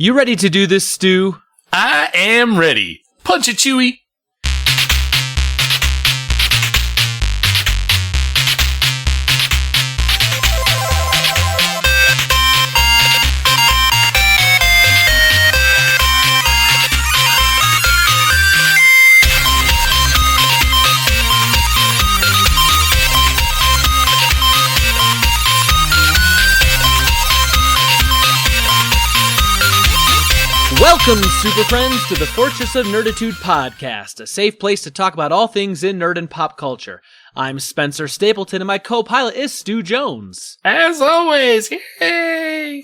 You ready to do this, Stu? I am ready. Punch it, Chewie. Welcome, super friends, to the Fortress of Nerditude podcast, a safe place to talk about all things in nerd and pop culture. I'm Spencer Stapleton, and my co-pilot is Stu Jones. As always, yay!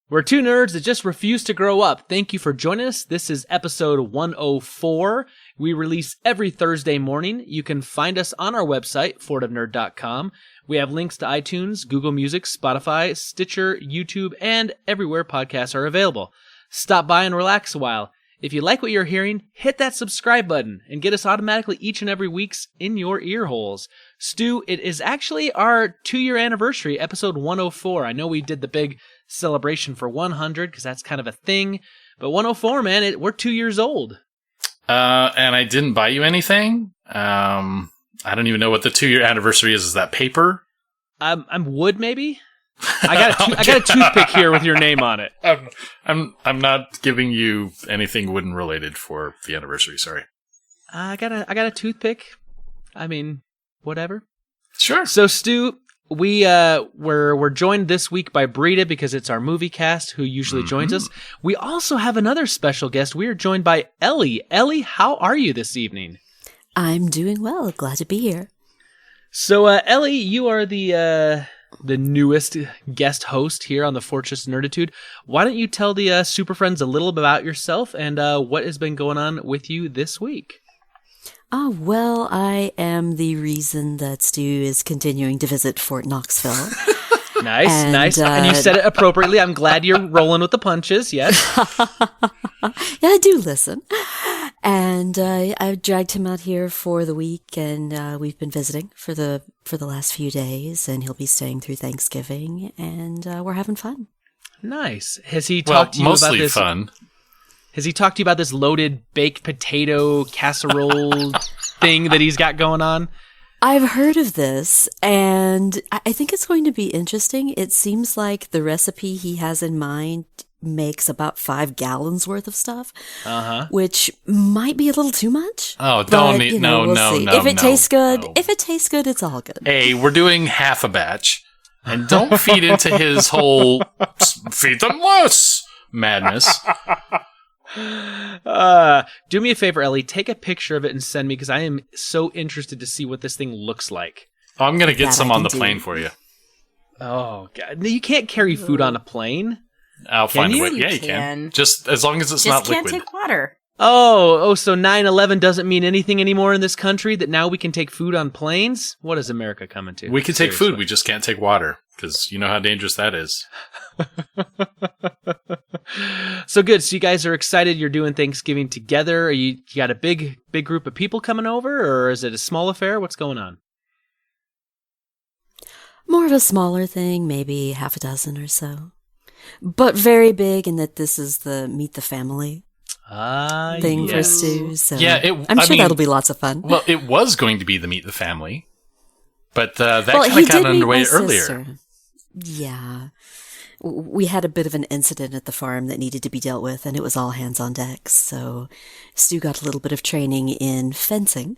We're two nerds that just refuse to grow up. Thank you for joining us. This is episode 104. We release every Thursday morning. You can find us on our website, fortofnerd.com. We have links to iTunes, Google Music, Spotify, Stitcher, YouTube, and everywhere podcasts are available. Stop by and relax a while. If you like what you're hearing, hit that subscribe button and get us automatically each and every week's in your ear holes. Stu, it is actually our 2-year anniversary, episode 104. I know we did the big celebration for 100 because that's kind of a thing, but 104, man, we're 2 years old. And I didn't buy you anything. I don't even know what the 2-year anniversary is. Is that paper? I'm wood, maybe? I got a toothpick here with your name on it. I'm not giving you anything wooden related for the anniversary. Sorry. I got a toothpick. I mean, whatever. Sure. So Stu, we're joined this week by Britta because it's our movie cast who usually joins us. We also have another special guest. We are joined by Elly. Elly, how are you this evening? I'm doing well. Glad to be here. So Elly, you are the newest guest host here on the Fortress of Nerditude. Why don't you tell the super friends a little bit about yourself and what has been going on with you this week? Well, I am the reason that Stu is continuing to visit Fort Knoxville. Nice. And you said it appropriately. I'm glad you're rolling with the punches, yes. Yeah, I do listen. And I dragged him out here for the week, and we've been visiting for the last few days, and he'll be staying through Thanksgiving, and we're having fun. Nice. Has he talked to you about this? Fun. Has he talked to you about this loaded baked potato casserole thing that he's got going on? I've heard of this, and I think it's going to be interesting. It seems like the recipe he has in mind makes about 5 gallons worth of stuff, which might be a little too much. Oh, don't eat. We'll see. If it tastes good, it's all good. Hey, we're doing half a batch, and don't feed into his whole feed them less madness. Do me a favor, Elly. Take a picture of it and send me because I am so interested to see what this thing looks like. Oh, I'm gonna get some on the plane for you. Oh God, you can't carry food on a plane. I'll find a way. Yeah, you you can. Just as long as it's not liquid. Just can't take water. Oh, so 9/11 doesn't mean anything anymore in this country, that now we can take food on planes? What is America coming to? We can take food, we just can't take water, because you know how dangerous that is. So good. So you guys are excited you're doing Thanksgiving together. You got a big group of people coming over, or is it a small affair? What's going on? More of a smaller thing, maybe half a dozen or so. But very big in that this is the meet the family thing for Stu. So yeah, I'm sure that'll be lots of fun. Well, it was going to be the meet the family, but that kind of got underway earlier. Sister. Yeah. We had a bit of an incident at the farm that needed to be dealt with, and it was all hands on deck. So Stu got a little bit of training in fencing.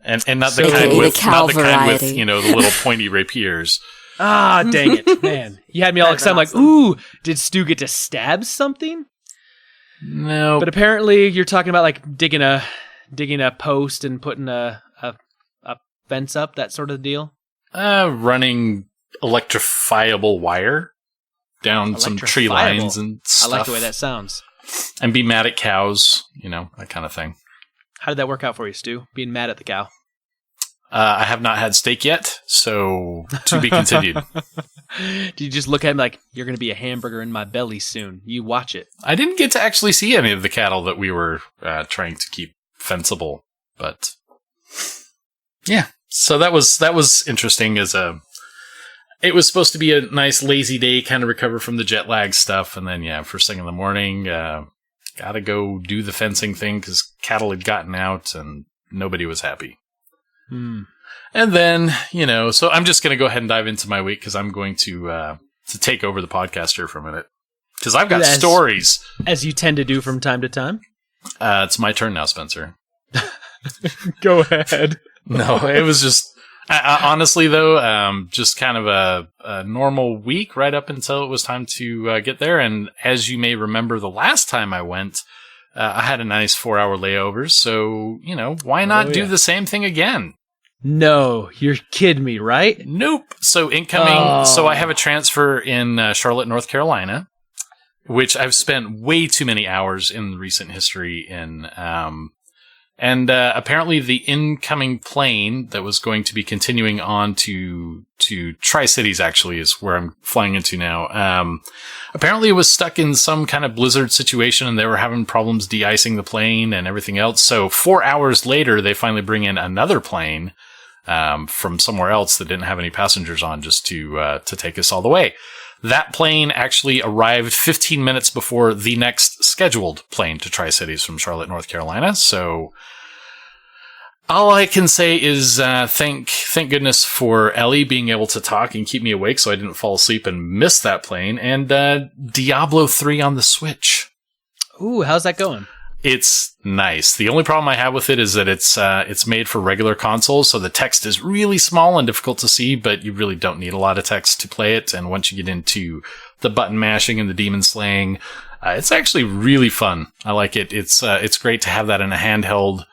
And not the kind with the little pointy rapiers. Ah, dang it, man. You had me all excited. I'm like, ooh, did Stu get to stab something? No. But apparently you're talking about like digging a post and putting a fence up, that sort of deal? Running electrifiable wire down some tree lines and stuff. I like the way that sounds. And be mad at cows, that kind of thing. How did that work out for you, Stu? Being mad at the cow? I have not had steak yet, so to be continued. Did you just look at him like, you're going to be a hamburger in my belly soon? You watch it. I didn't get to actually see any of the cattle that we were trying to keep fenceable, but yeah. So that was interesting as a it was supposed to be a nice lazy day, kind of recover from the jet lag stuff. And then, first thing in the morning, gotta go do the fencing thing because cattle had gotten out and nobody was happy. And then, so I'm just going to go ahead and dive into my week because I'm going to take over the podcast here for a minute. Because I've got stories. As you tend to do from time to time. It's my turn now, Spencer. Go ahead. No, it was just... honestly, though, just kind of a normal week right up until it was time to get there. And as you may remember, the last time I went, I had a nice 4-hour layover. So, why not do the same thing again? No, you're kidding me, right? Nope. So incoming. So I have a transfer in Charlotte, North Carolina, which I've spent way too many hours in recent history in. And apparently the incoming plane that was going to be continuing on to Tri-Cities, actually, is where I'm flying into now. Apparently it was stuck in some kind of blizzard situation and they were having problems de-icing the plane and everything else. So 4 hours later, they finally bring in another plane from somewhere else that didn't have any passengers on just to take us all the way. That plane actually arrived 15 minutes before the next scheduled plane to Tri-Cities from Charlotte, North Carolina. So all I can say is thank goodness for Elly being able to talk and keep me awake so I didn't fall asleep and miss that plane. And Diablo 3 on the Switch. Ooh, how's that going? It's nice. The only problem I have with it is that it's made for regular consoles, so the text is really small and difficult to see, but you really don't need a lot of text to play it. And once you get into the button mashing and the demon slaying, it's actually really fun. I like it. It's great to have that in a handheld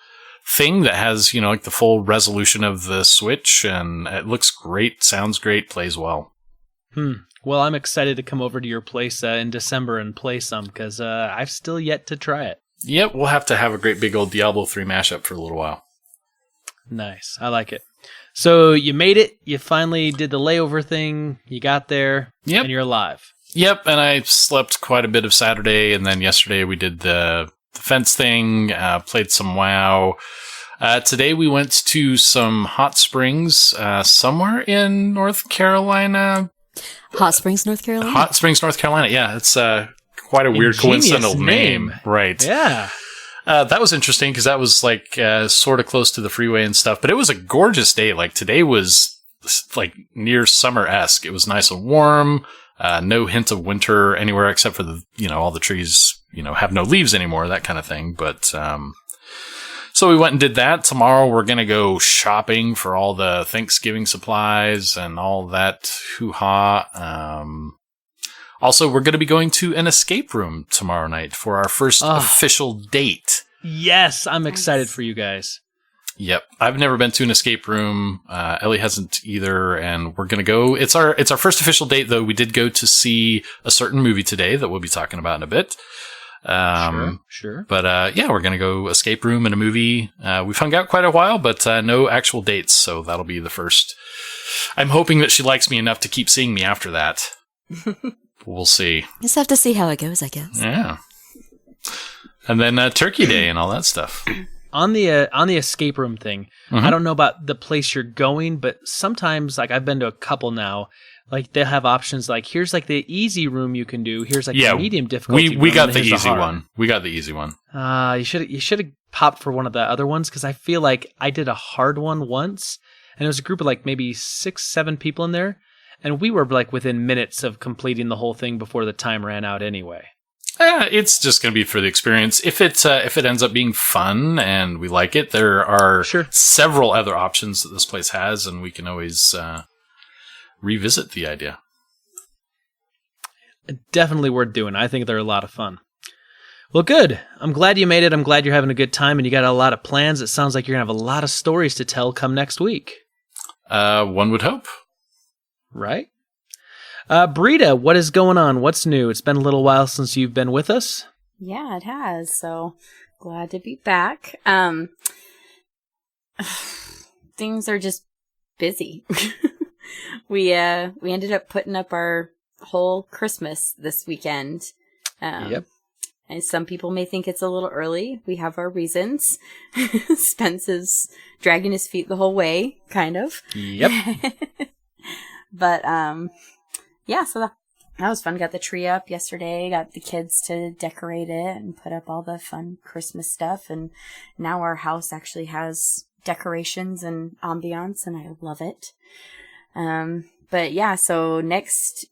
thing that has, like the full resolution of the Switch, and it looks great, sounds great, plays well. Well, I'm excited to come over to your place in December and play some, because I've still yet to try it. Yep, we'll have to have a great big old Diablo 3 mashup for a little while. Nice. I like it. So you made it. You finally did the layover thing. You got there. Yep. And you're alive. Yep, and I slept quite a bit of Saturday, and then yesterday we did the fence thing, played some WoW. Today we went to some hot springs somewhere in North Carolina. Hot Springs, North Carolina? Hot Springs, North Carolina, yeah. It's quite a weird coincidental name. Right. Yeah. That was interesting because that was like sort of close to the freeway and stuff, but it was a gorgeous day. Like today was like near summer-esque. It was nice and warm, no hint of winter anywhere except for all the trees, have no leaves anymore, that kind of thing. But, so we went and did that. Tomorrow we're going to go shopping for all the Thanksgiving supplies and all that hoo-ha. Also, we're going to be going to an escape room tomorrow night for our first official date. Yes, I'm excited for you guys. Yep. I've never been to an escape room. Elly hasn't either, and we're going to go. It's our first official date, though. We did go to see a certain movie today that we'll be talking about in a bit. Sure. But we're going to go escape room and a movie. We've hung out quite a while, but no actual dates, so that'll be the first. I'm hoping that she likes me enough to keep seeing me after that. We'll see. Just have to see how it goes, I guess. Yeah. And then Turkey Day and all that stuff. On the escape room thing, I don't know about the place you're going, but sometimes, like I've been to a couple now, like they have options like here's like the easy room you can do. Here's like the medium difficulty room. We got the easy one. We got the easy one. You should have popped for one of the other ones because I feel like I did a hard one once, and it was a group of like maybe 6-7 people in there. And we were like within minutes of completing the whole thing before the time ran out anyway. It's just going to be for the experience. If it ends up being fun and we like it, there are several other options that this place has, and we can always revisit the idea. Definitely worth doing. I think they're a lot of fun. Well, good. I'm glad you made it. I'm glad you're having a good time, and you got a lot of plans. It sounds like you're going to have a lot of stories to tell come next week. One would hope. Right? Britta, what is going on? What's new? It's been a little while since you've been with us. Yeah, it has. So glad to be back. Things are just busy. We ended up putting up our whole Christmas this weekend. Yep. And some people may think it's a little early. We have our reasons. Spence is dragging his feet the whole way, kind of. Yep. But, yeah, so that was fun. Got the tree up yesterday, got the kids to decorate it and put up all the fun Christmas stuff. And now our house actually has decorations and ambiance, and I love it. But yeah, so next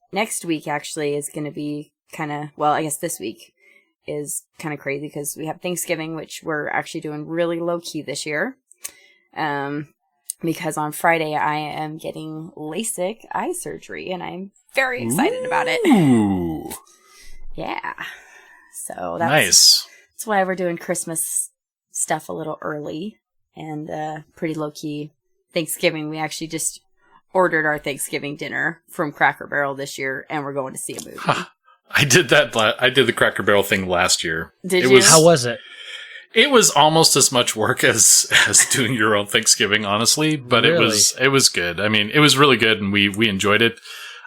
week actually is going to be I guess this week is kind of crazy because we have Thanksgiving, which we're actually doing really low key this year. Because on Friday I am getting LASIK eye surgery and I'm very excited about it. Yeah. So that's why we're doing Christmas stuff a little early and pretty low key. Thanksgiving, we actually just ordered our Thanksgiving dinner from Cracker Barrel this year and we're going to see a movie. I did that. I did the Cracker Barrel thing last year. Did you? How was it? It was almost as much work as doing your own Thanksgiving, honestly, but Really? it was good. I mean, it was really good and we enjoyed it.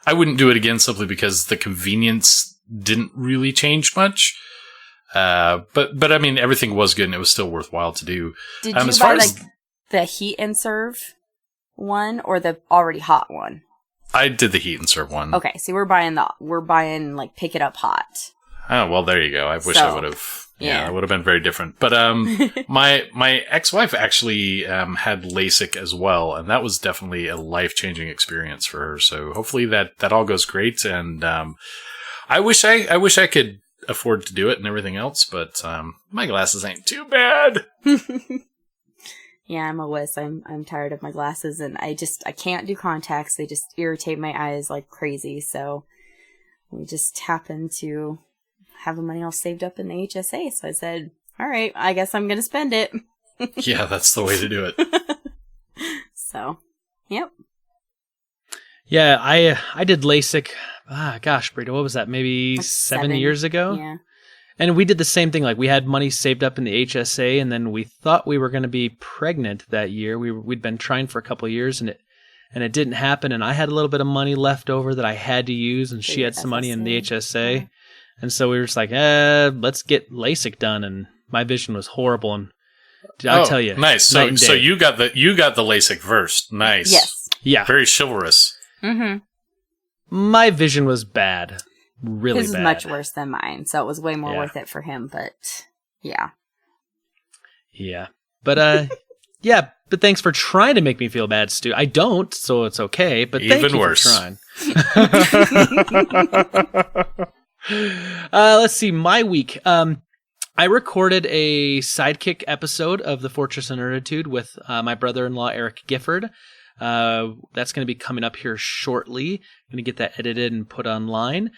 I wouldn't do it again simply because the convenience didn't really change much. But I mean, everything was good and it was still worthwhile to do. Did you buy the heat and serve one or the already hot one? I did the heat and serve one. Okay, so we're buying like pick it up hot. Oh, well, there you go. I wish I would have. Yeah, it would have been very different. But my ex-wife actually had LASIK as well, and that was definitely a life-changing experience for her. So hopefully that all goes great. And I wish I could afford to do it and everything else, but my glasses ain't too bad. Yeah, I'm a wuss. I'm tired of my glasses, and I can't do contacts. They just irritate my eyes like crazy. So we just happen to have the money all saved up in the HSA. So I said, all right, I guess I'm going to spend it. Yeah, that's the way to do it. So, yep. Yeah, I did LASIK. Gosh, Britta, what was that? Maybe Like 7 years ago? Yeah. And we did the same thing. Like, we had money saved up in the HSA, and then we thought we were going to be pregnant that year. We'd been trying for a couple of years, and it didn't happen. And I had a little bit of money left over that I had to use, and she had some money in the HSA. Yeah. And so we were just like, let's get LASIK done. And my vision was horrible. And I'll tell you, nice. So you got the LASIK first. Nice. Yes. Yeah. Very chivalrous. Mm-hmm. My vision was bad. Really His bad. is much worse than mine, so it was way more worth it for him. But yeah. Yeah. But yeah. But thanks for trying to make me feel bad, Stu. I don't, so it's okay. But thank you worse. For trying. Let's see. My week. I recorded a sidekick episode of The Fortress of Nerditude with my brother-in-law, Eric Gifford. That's going to be coming up here shortly. I'm going to get that edited and put online.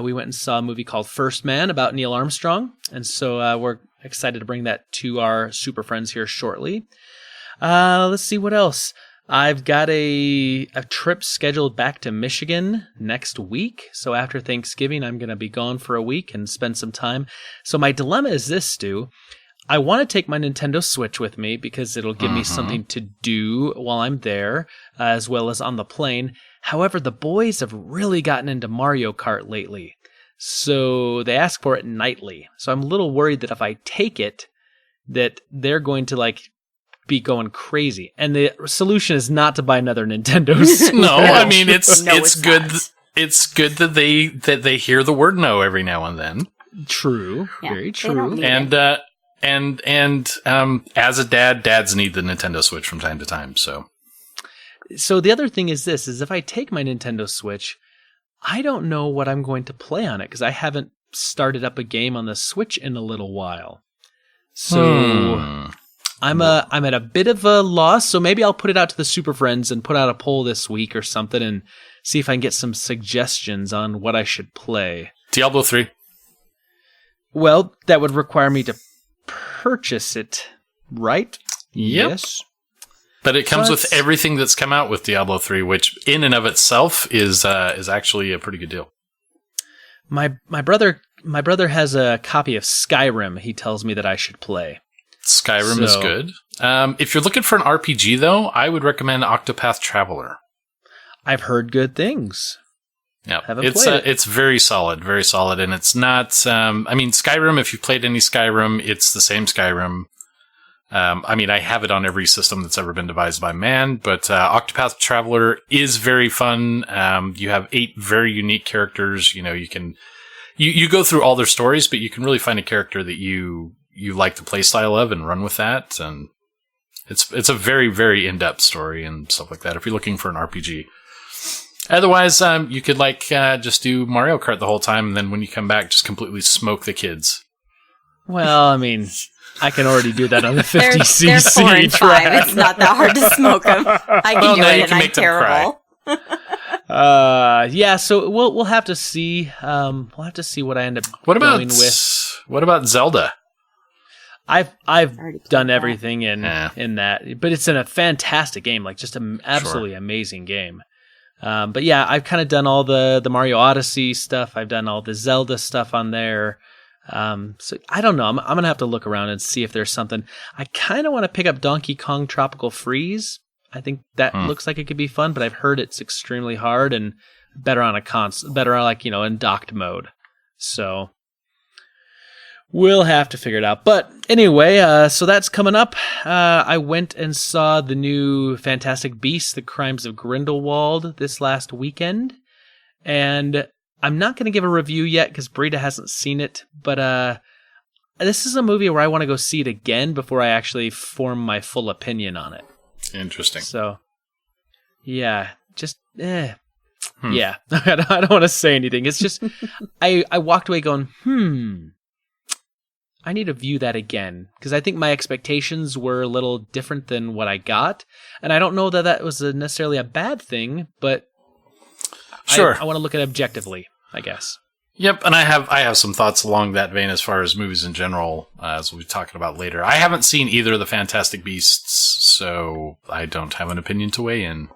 We went and saw a movie called First Man about Neil Armstrong. And so we're excited to bring that to our super friends here shortly. Let's see what else. I've got a trip scheduled back to Michigan next week. So after Thanksgiving, I'm going to be gone for a week and spend some time. So my dilemma is this, Stu. I want to take my Nintendo Switch with me because it'll give me something to do while I'm there, as well as on the plane. However, the boys have really gotten into Mario Kart lately. So they ask for it nightly. So I'm a little worried that if I take it, that they're going to be going crazy. And the solution is not to buy another Nintendo Switch. No, I mean it's good. Not. It's good that they hear the word no every now and then. True, Yeah, very they true. don't need And as a dad, dads need the Nintendo Switch from time to time. So the other thing is this: is if I take my Nintendo Switch, I don't know what I'm going to play on it because I haven't started up a game on the Switch in a little while. So I'm at a bit of a loss. So maybe I'll put it out to the Super Friends and put out a poll this week or something and see if I can get some suggestions on what I should play. Diablo 3. Well, that would require me to purchase it, right? Yep. Yes. But it comes with everything that's come out with Diablo 3, which in and of itself is actually a pretty good deal. My brother has a copy of Skyrim. He tells me that I should play. Skyrim is good. If you're looking for an RPG, though, I would recommend Octopath Traveler. I've heard good things. Yeah, Haven't played it. It's very solid, and it's not. Skyrim. If you've played any Skyrim, it's the same Skyrim. I mean, I have it on every system that's ever been devised by man, but Octopath Traveler is very fun. You have 8 very unique characters. You know, you go through all their stories, but you can really find a character that you like the play style of and run with that. And it's a very, very in-depth story and stuff like that if you're looking for an RPG. Otherwise, you could just do Mario Kart the whole time, and then when you come back, just completely smoke the kids. Well, I mean, I can already do that on the 50cc they're 4 and 5. track. It's not that hard to smoke them. I can do it, and I'm terrible. Yeah. So we'll have to see. We'll have to see what I end up going with. What about Zelda? I've done everything in that, but it's in a fantastic game, like just an absolutely amazing game. But yeah, I've kind of done all the Mario Odyssey stuff. I've done all the Zelda stuff on there. So I don't know. I'm going to have to look around and see if there's something. I kind of want to pick up Donkey Kong Tropical Freeze. I think that looks like it could be fun, but I've heard it's extremely hard and better on a in docked mode. So we'll have to figure it out. But anyway, so that's coming up. I went and saw the new Fantastic Beasts: The Crimes of Grindelwald this last weekend. And I'm not going to give a review yet because Britta hasn't seen it. But this is a movie where I want to go see it again before I actually form my full opinion on it. Interesting. So, yeah, just, Yeah, I don't want to say anything. It's just, I walked away going, I need to view that again, because I think my expectations were a little different than what I got, and I don't know that was necessarily a bad thing, but sure, I want to look at it objectively, I guess. Yep, and I have some thoughts along that vein as far as movies in general, as we'll be talking about later. I haven't seen either of the Fantastic Beasts, so I don't have an opinion to weigh in.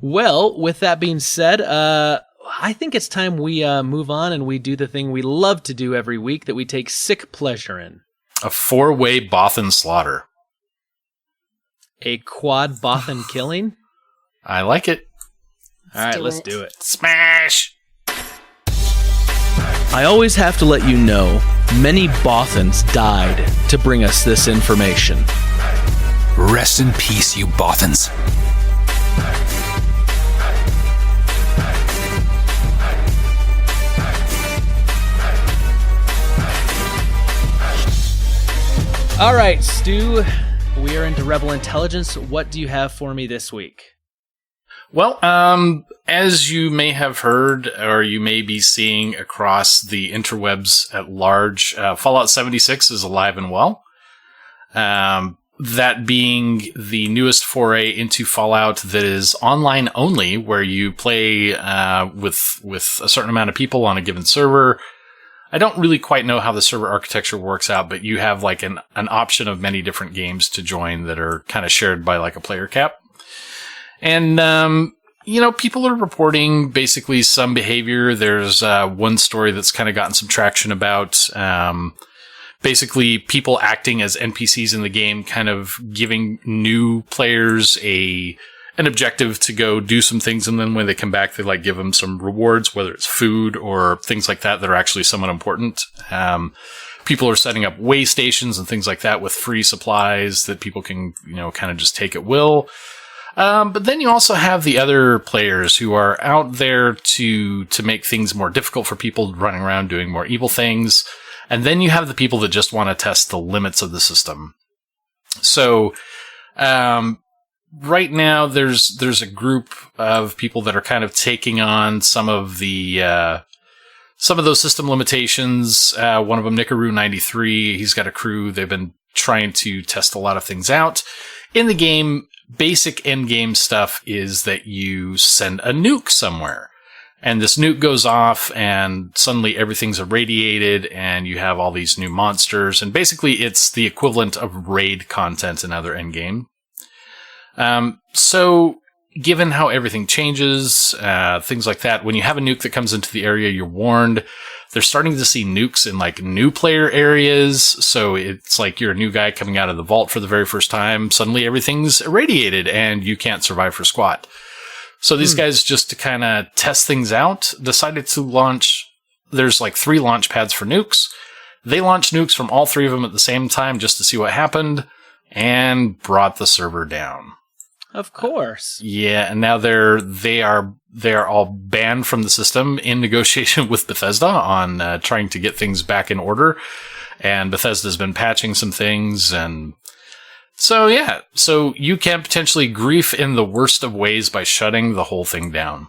Well, with that being said, I think it's time we move on and we do the thing we love to do every week that we take sick pleasure in. A 4-way Bothan slaughter. A quad Bothan killing? I like it. All right, let's do it. Smash! I always have to let you know, many Bothans died to bring us this information. Rest in peace, you Bothans. All right, Stu, we are into Rebel Intelligence. What do you have for me this week? Well, as you may have heard, or you may be seeing across the interwebs at large, Fallout 76 is alive and well. That being the newest foray into Fallout that is online only, where you play with a certain amount of people on a given server. I don't really quite know how the server architecture works out, but you have like an option of many different games to join that are kind of shared by like a player cap. And, people are reporting basically some behavior. There's one story that's kind of gotten some traction about basically people acting as NPCs in the game, kind of giving new players an objective to go do some things. And then when they come back, they like give them some rewards, whether it's food or things like that are actually somewhat important. People are setting up way stations and things like that with free supplies that people can, kind of just take at will. But then you also have the other players who are out there to make things more difficult for people running around doing more evil things. And then you have the people that just want to test the limits of the system. So, right now there's a group of people that are kind of taking on some of those system limitations. One of them, Nicaroo93, he's got a crew. They've been trying to test a lot of things out in the game. Basic end game stuff is that you send a nuke somewhere, and this nuke goes off and suddenly everything's irradiated and you have all these new monsters, and basically it's the equivalent of raid content in other end game. So given how everything changes, things like that, when you have a nuke that comes into the area, you're warned. They're starting to see nukes in like new player areas. So it's like you're a new guy coming out of the vault for the very first time. Suddenly everything's irradiated and you can't survive for squat. So these guys, just to kind of test things out, decided to launch. There's like 3 launch pads for nukes. They launched nukes from all three of them at the same time just to see what happened, and brought the server down. Of course. Yeah, and now they are all banned from the system in negotiation with Bethesda on trying to get things back in order. And Bethesda's been patching some things, and so you can potentially grief in the worst of ways by shutting the whole thing down.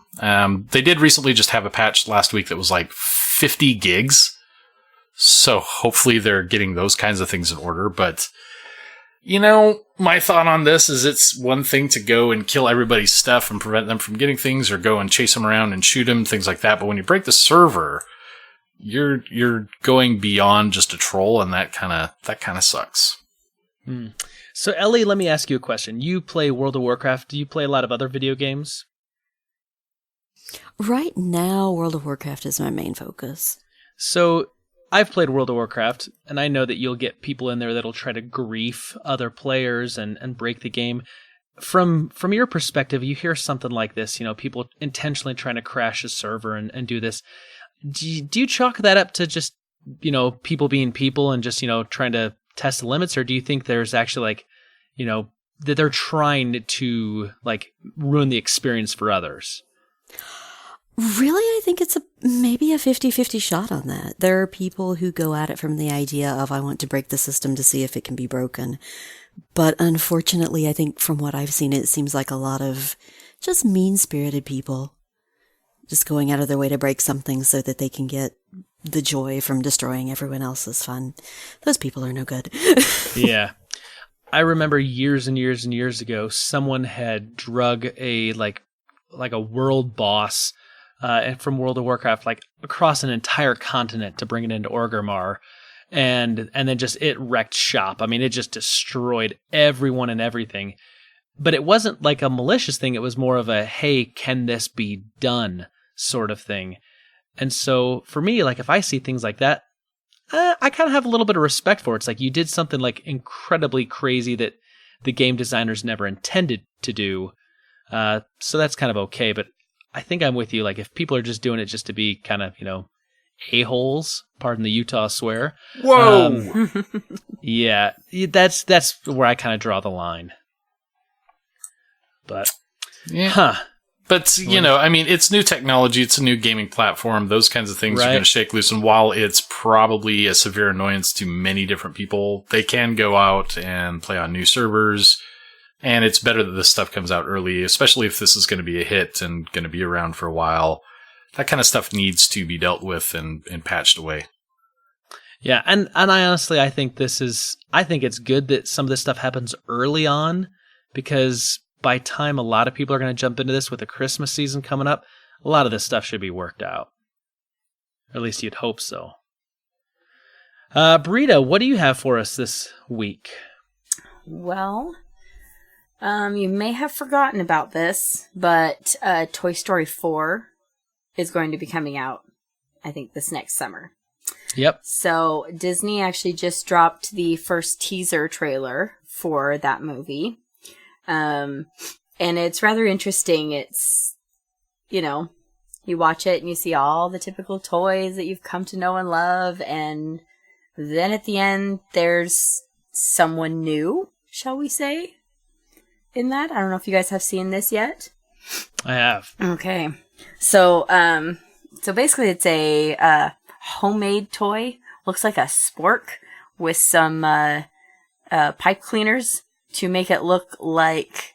They did recently just have a patch last week that was like 50 gigs. So hopefully they're getting those kinds of things in order. But, my thought on this is it's one thing to go and kill everybody's stuff and prevent them from getting things, or go and chase them around and shoot them, things like that. But when you break the server, you're going beyond just a troll, and that kind of sucks. So, Elly, let me ask you a question. You play World of Warcraft. Do you play a lot of other video games? Right now, World of Warcraft is my main focus. So, I've played World of Warcraft, and I know that you'll get people in there that'll try to grief other players and break the game. From your perspective, you hear something like this, people intentionally trying to crash a server and do this. Do you chalk that up to just, people being people and just, trying to test the limits, or do you think there's actually that they're trying to ruin the experience for others? Really, I think it's maybe a 50-50 shot on that. There are people who go at it from the idea of, I want to break the system to see if it can be broken. But unfortunately, I think from what I've seen, it seems like a lot of just mean-spirited people just going out of their way to break something so that they can get the joy from destroying everyone else's fun. Those people are no good. Yeah. I remember years and years and years ago, someone had drug a a world boss from World of Warcraft across an entire continent to bring it into Orgrimmar, and then just it wrecked shop. I mean, it just destroyed everyone and everything. But it wasn't like a malicious thing. It was more of a, hey, can this be done sort of thing. And so for me, if I see things like that, I kind of have a little bit of respect for it. It's like you did something incredibly crazy that the game designers never intended to do. So that's kind of okay. But I think I'm with you. If people are just doing it just to be kind of, a-holes, pardon the Utah swear. Whoa! Yeah, that's where I kind of draw the line. But, yeah. But, it's new technology. It's a new gaming platform. Those kinds of things are going to shake loose. And while it's probably a severe annoyance to many different people, they can go out and play on new servers. And it's better that this stuff comes out early, especially if this is going to be a hit and going to be around for a while. That kind of stuff needs to be dealt with and patched away. Yeah, and I honestly, I think it's good that some of this stuff happens early on, because by time a lot of people are going to jump into this with the Christmas season coming up, a lot of this stuff should be worked out. Or at least you'd hope so. Britta, what do you have for us this week? Well, you may have forgotten about this, but Toy Story 4 is going to be coming out, I think, this next summer. Yep. So Disney actually just dropped the first teaser trailer for that movie. And it's rather interesting. It's, you watch it and you see all the typical toys that you've come to know and love. And then at the end, there's someone new, shall we say, in that. I don't know if you guys have seen this yet. I have. Okay. So basically it's a homemade toy. Looks like a spork with some pipe cleaners to make it look like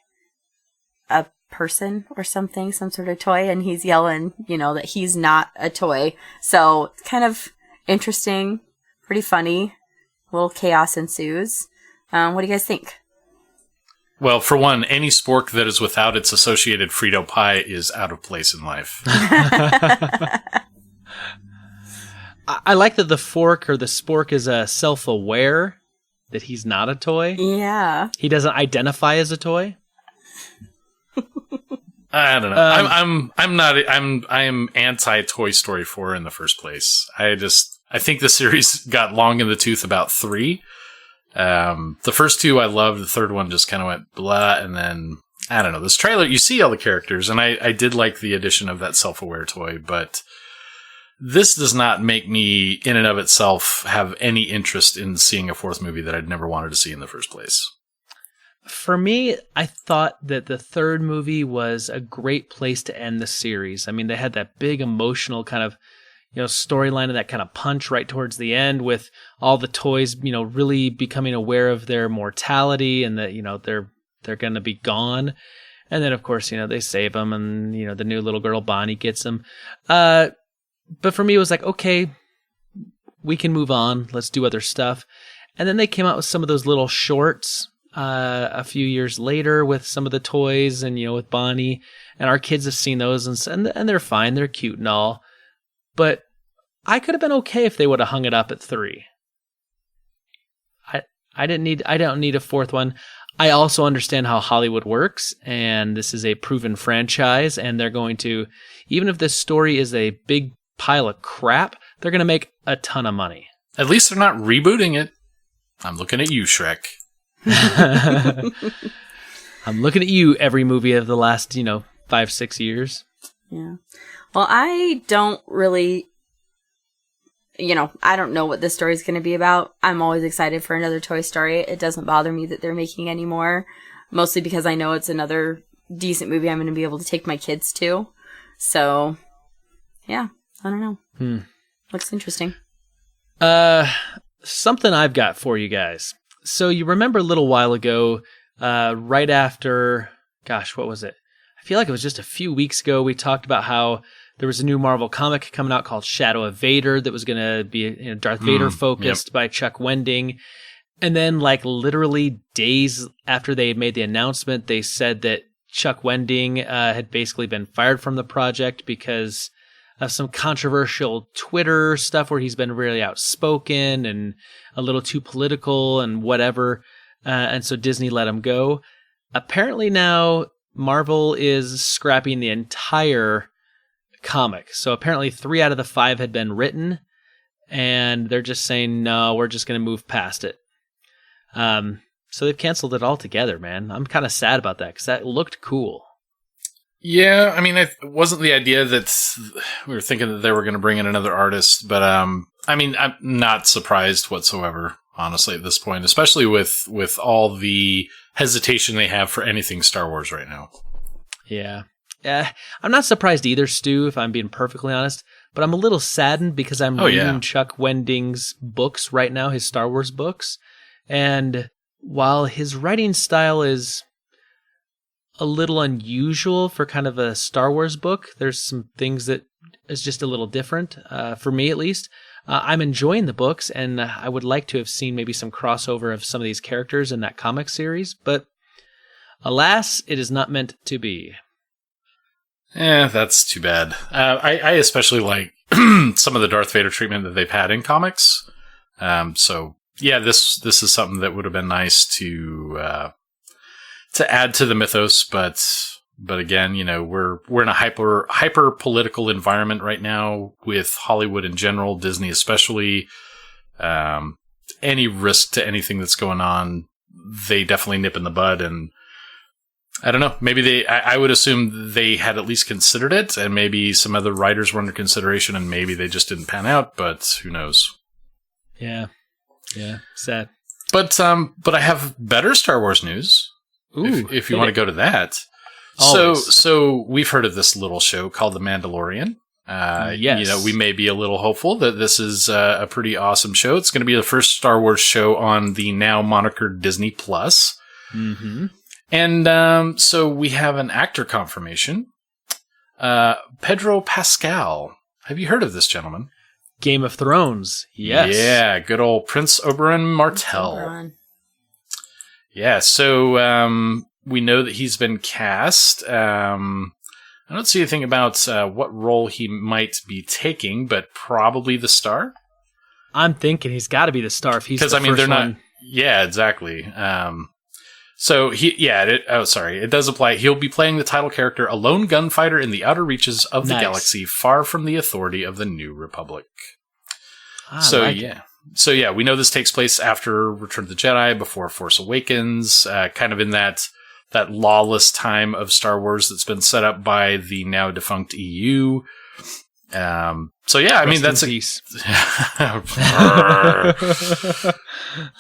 a person or something, some sort of toy. And he's yelling, that he's not a toy. So kind of interesting, pretty funny. A little chaos ensues. What do you guys think? Well, for one, any spork that is without its associated Frito pie is out of place in life. I like that the fork or the spork is self-aware that he's not a toy. Yeah. He doesn't identify as a toy. I don't know. I am anti Toy Story 4 in the first place. I think the series got long in the tooth about 3. The first 2 I loved, the third one just kind of went blah, and then, I don't know, this trailer, you see all the characters, and I did like the addition of that self-aware toy, but this does not make me, in and of itself, have any interest in seeing a fourth movie that I'd never wanted to see in the first place. For me, I thought that the third movie was a great place to end the series. I mean, they had that big emotional kind of, storyline and that kind of punch right towards the end with all the toys, really becoming aware of their mortality and that, they're going to be gone. And then, of course, they save them and, the new little girl, Bonnie, gets them. But for me, it was like, okay, we can move on. Let's do other stuff. And then they came out with some of those little shorts a few years later with some of the toys and, with Bonnie. And our kids have seen those and they're fine. They're cute and all. But I could have been okay if they would have hung it up at 3. I don't need a fourth one. I also understand how Hollywood works, and this is a proven franchise, and they're going to, even if this story is a big pile of crap, they're going to make a ton of money. At least they're not rebooting it. I'm looking at you, Shrek. I'm looking at you every movie of the last, 5-6 years. Yeah. Well, I don't really, I don't know what this story is going to be about. I'm always excited for another Toy Story. It doesn't bother me that they're making any more, mostly because I know it's another decent movie I'm going to be able to take my kids to. So, yeah, I don't know. Looks interesting. Something I've got for you guys. So you remember a little while ago, right after, what was it? I feel like it was just a few weeks ago, we talked about how there was a new Marvel comic coming out called Shadow of Vader that was going to be Darth Vader focused by Chuck Wendig. And then literally days after they had made the announcement, they said that Chuck Wendig had basically been fired from the project because of some controversial Twitter stuff where he's been really outspoken and a little too political and whatever. And so Disney let him go. Apparently now Marvel is scrapping the entire comic. So apparently 3 out of the 5 had been written and they're just saying, no, we're just going to move past it. So they've canceled it altogether, man. I'm kind of sad about that because that looked cool. Yeah, I mean, it wasn't the idea that we were thinking that they were going to bring in another artist, but I mean, I'm not surprised whatsoever, honestly, at this point, especially with all the hesitation they have for anything Star Wars right now. Yeah. I'm not surprised either, Stu, if I'm being perfectly honest, but I'm a little saddened because I'm reading Chuck Wendig's books right now, his Star Wars books, and while his writing style is a little unusual for kind of a Star Wars book, there's some things that is just a little different, for me at least. I'm enjoying the books, and I would like to have seen maybe some crossover of some of these characters in that comic series, but alas, it is not meant to be. That's too bad. I especially like some of the Darth Vader treatment that they've had in comics. So yeah, this is something that would have been nice to add to the mythos, but again, we're in a hyper political environment right now with Hollywood in general, Disney especially. Any risk to anything that's going on, they definitely nip in the bud, and I don't know. Maybe I would assume they had at least considered it, and maybe some other writers were under consideration, and maybe they just didn't pan out, but who knows? Yeah, sad. But I have better Star Wars news. Ooh, if you want to go to that. Always. So we've heard of this little show called The Mandalorian. Yes. We may be a little hopeful that this is a pretty awesome show. It's going to be the first Star Wars show on the now monikered Disney Plus. Mm-hmm. And so we have an actor confirmation. Pedro Pascal. Have you heard of this gentleman? Game of Thrones. Yes. Yeah, good old Prince Oberyn Martell. Yeah, so we know that he's been cast. I don't see anything about what role he might be taking, but probably the star. I'm thinking he's got to be the star if he's the they're first not. one. Yeah, exactly. So it does apply. He'll be playing the title character, a lone gunfighter in the outer reaches of the galaxy, far from the authority of the New Republic. So yeah, we know this takes place after Return of the Jedi, before Force Awakens, kind of in that lawless time of Star Wars that's been set up by the now defunct EU. So yeah, I mean, that's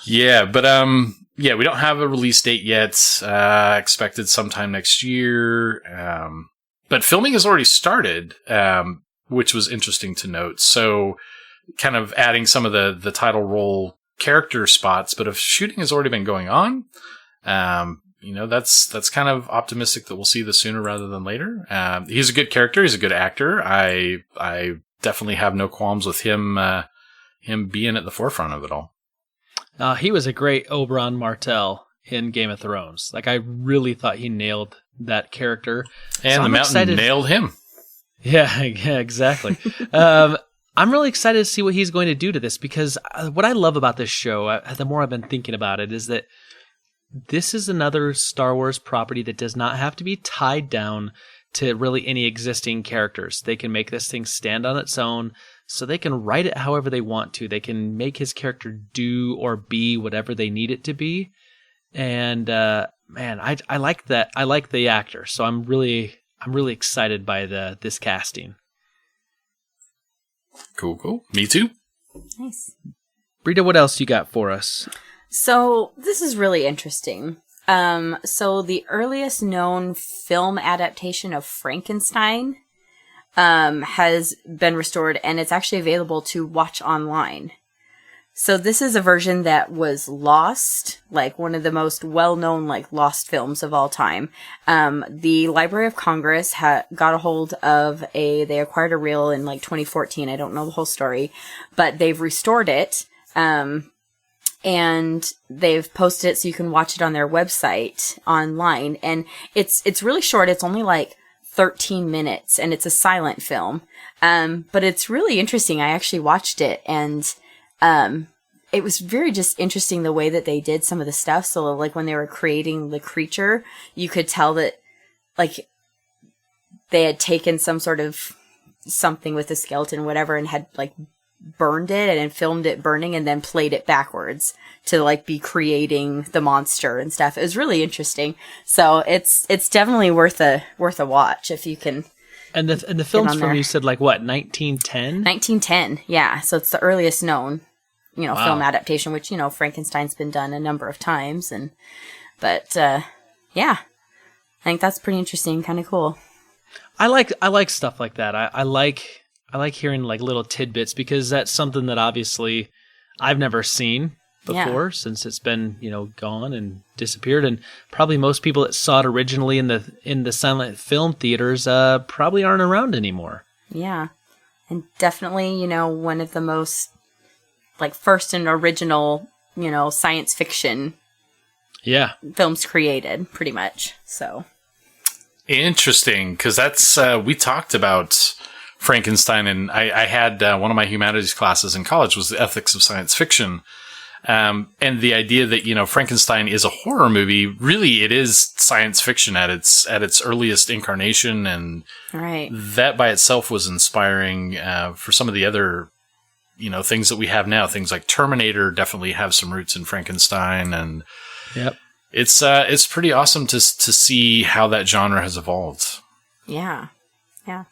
yeah, but yeah, we don't have a release date yet. Expected sometime next year. But filming has already started, which was interesting to note. So kind of adding some of the title role character spots, but if shooting has already been going on, that's kind of optimistic that we'll see this sooner rather than later. He's a good character. He's a good actor. I definitely have no qualms with him being at the forefront of it all. He was a great Oberyn Martell in Game of Thrones. Like, I really thought he nailed that character. And so the Mountain nailed him. Yeah, exactly. I'm really excited to see what he's going to do to this, because what I love about this show, the more I've been thinking about it, is that this is another Star Wars property that does not have to be tied down to really any existing characters. They can make this thing stand on its own, so they can write it however they want to. They can make his character do or be whatever they need it to be. And man, I like that. I like the actor, so I'm really excited by this casting. Cool. Me too. Nice. Britta, what else you got for us? So this is really interesting. So the earliest known film adaptation of Frankenstein has been restored, and it's actually available to watch online. So this is a version that was lost, like one of the most well-known like lost films of all time. The Library of Congress got a hold of they acquired a reel in like 2014. I don't know the whole story, but they've restored it. And they've posted it so you can watch it on their website online. And it's really short. It's only like 13 minutes, and it's a silent film. But it's really interesting. I actually watched it, and it was very just interesting the way that they did some of the stuff. So like when they were creating the creature, you could tell that like they had taken some sort of something with the skeleton, whatever, and had like burned it and filmed it burning and then played it backwards to like be creating the monster and stuff. It was really interesting. So it's definitely worth a watch if you can. And the film's from, you said, like what, 1910? 1910, yeah. So it's the earliest known, Wow. film adaptation, which, Frankenstein's been done a number of times. But yeah, I think that's pretty interesting, kind of cool. I like stuff like that. I like hearing like little tidbits, because that's something that obviously I've never seen before, since it's been, gone and disappeared. And probably most people that saw it originally in the silent film theaters probably aren't around anymore. Yeah. And definitely, one of the most like first and original, science fiction films created, pretty much. So interesting, because that's we talked about Frankenstein, and I had one of my humanities classes in college was the ethics of science fiction. And the idea that, Frankenstein is a horror movie, really it is science fiction at its earliest incarnation. And right. That by itself was inspiring, for some of the other, things that we have now. Things like Terminator definitely have some roots in Frankenstein. And yep. It's pretty awesome to see how that genre has evolved. Yeah. Yeah.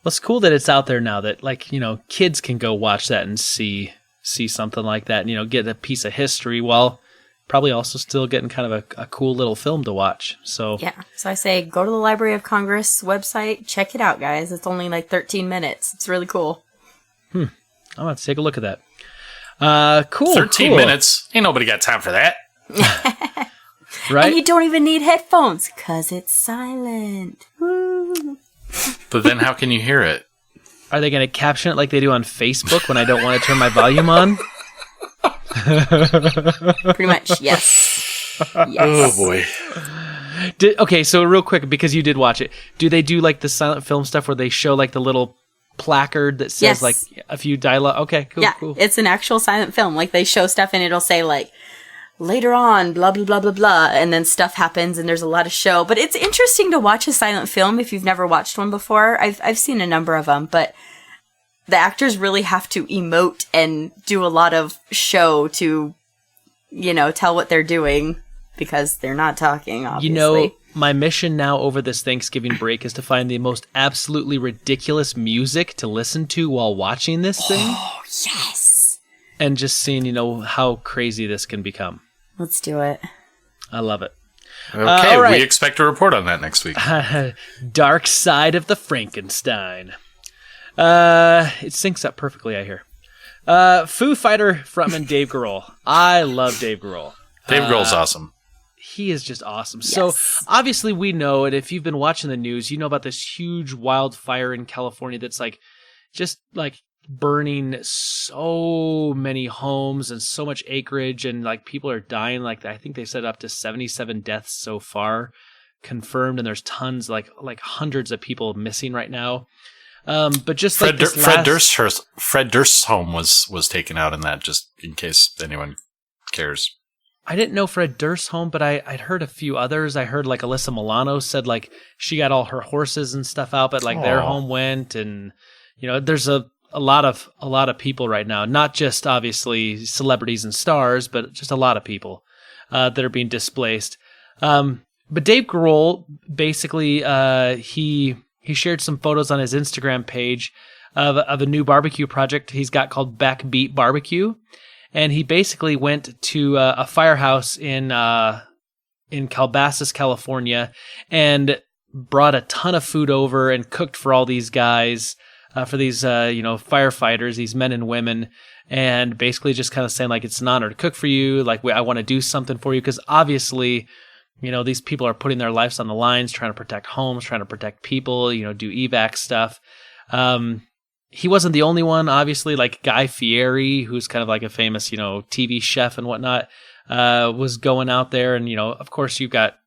Well, it's cool that it's out there now that, like, kids can go watch that and see something like that and, get a piece of history while probably also still getting kind of a cool little film to watch. So yeah. So I say go to the Library of Congress website. Check it out, guys. It's only like 13 minutes. It's really cool. I'm going to take a look at that. Cool. 13 minutes. Ain't nobody got time for that. Right? And you don't even need headphones because it's silent. Woo. But then how can you hear it? Are they going to caption it like they do on Facebook when I don't want to turn my volume on? Pretty much, yes. Oh, boy. Okay, so real quick, because you did watch it, do they do like the silent film stuff where they show like the little placard that says like a few dialogue? Okay, cool, yeah, cool. It's an actual silent film. Like they show stuff and it'll say like, later on, blah, blah, blah, blah, blah, and then stuff happens and there's a lot of show. But it's interesting to watch a silent film if you've never watched one before. I've seen a number of them, but the actors really have to emote and do a lot of show to, tell what they're doing because they're not talking, obviously. my mission now over this Thanksgiving break is to find the most absolutely ridiculous music to listen to while watching this thing. Oh, yes. And just seeing, how crazy this can become. Let's do it. I love it. Okay, all right. we expect a report on that next week. Dark Side of the Frankenstein. It syncs up perfectly, I hear. Foo Fighter frontman Dave Grohl. I love Dave Grohl. Dave Grohl's awesome. He is just awesome. Yes. So obviously we know, and if you've been watching the news, you know about this huge wildfire in California that's just burning so many homes and so much acreage, and people are dying. I think they said up to 77 deaths so far confirmed, and there's tons, hundreds of people missing right now. But just Fred Durst's home was taken out in that, just in case anyone cares. I didn't know Fred Durst's home, but I'd heard a few others. I heard Alyssa Milano said she got all her horses and stuff out, but their home went, and there's a lot of people right now, not just obviously celebrities and stars, but just a lot of people that are being displaced. But Dave Grohl basically he shared some photos on his Instagram page of a new barbecue project he's got called Backbeat Barbecue. And he basically went to a firehouse in Calabasas, California, and brought a ton of food over and cooked for all these guys, for these firefighters, these men and women, and basically just kind of saying it's an honor to cook for you. I want to do something for you, because obviously, these people are putting their lives on the lines, trying to protect homes, trying to protect people, do evac stuff. He wasn't the only one, obviously. Guy Fieri, who's kind of a famous, TV chef and whatnot, was going out there. And, of course, you've got,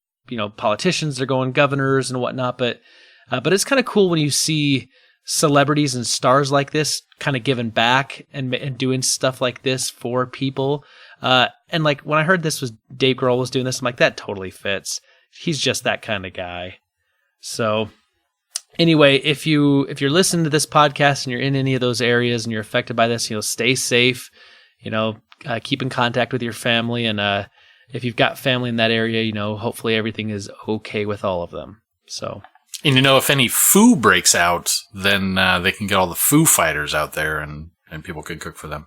politicians, they're going governors and whatnot. But it's kind of cool when you see celebrities and stars like this kind of giving back and doing stuff like this for people. And when I heard this was Dave Grohl was doing this, I'm that totally fits. He's just that kind of guy. So anyway, if you're listening to this podcast and you're in any of those areas and you're affected by this, stay safe, keep in contact with your family. And if you've got family in that area, hopefully everything is okay with all of them. So, and if any foo breaks out, then they can get all the Foo Fighters out there and people can cook for them.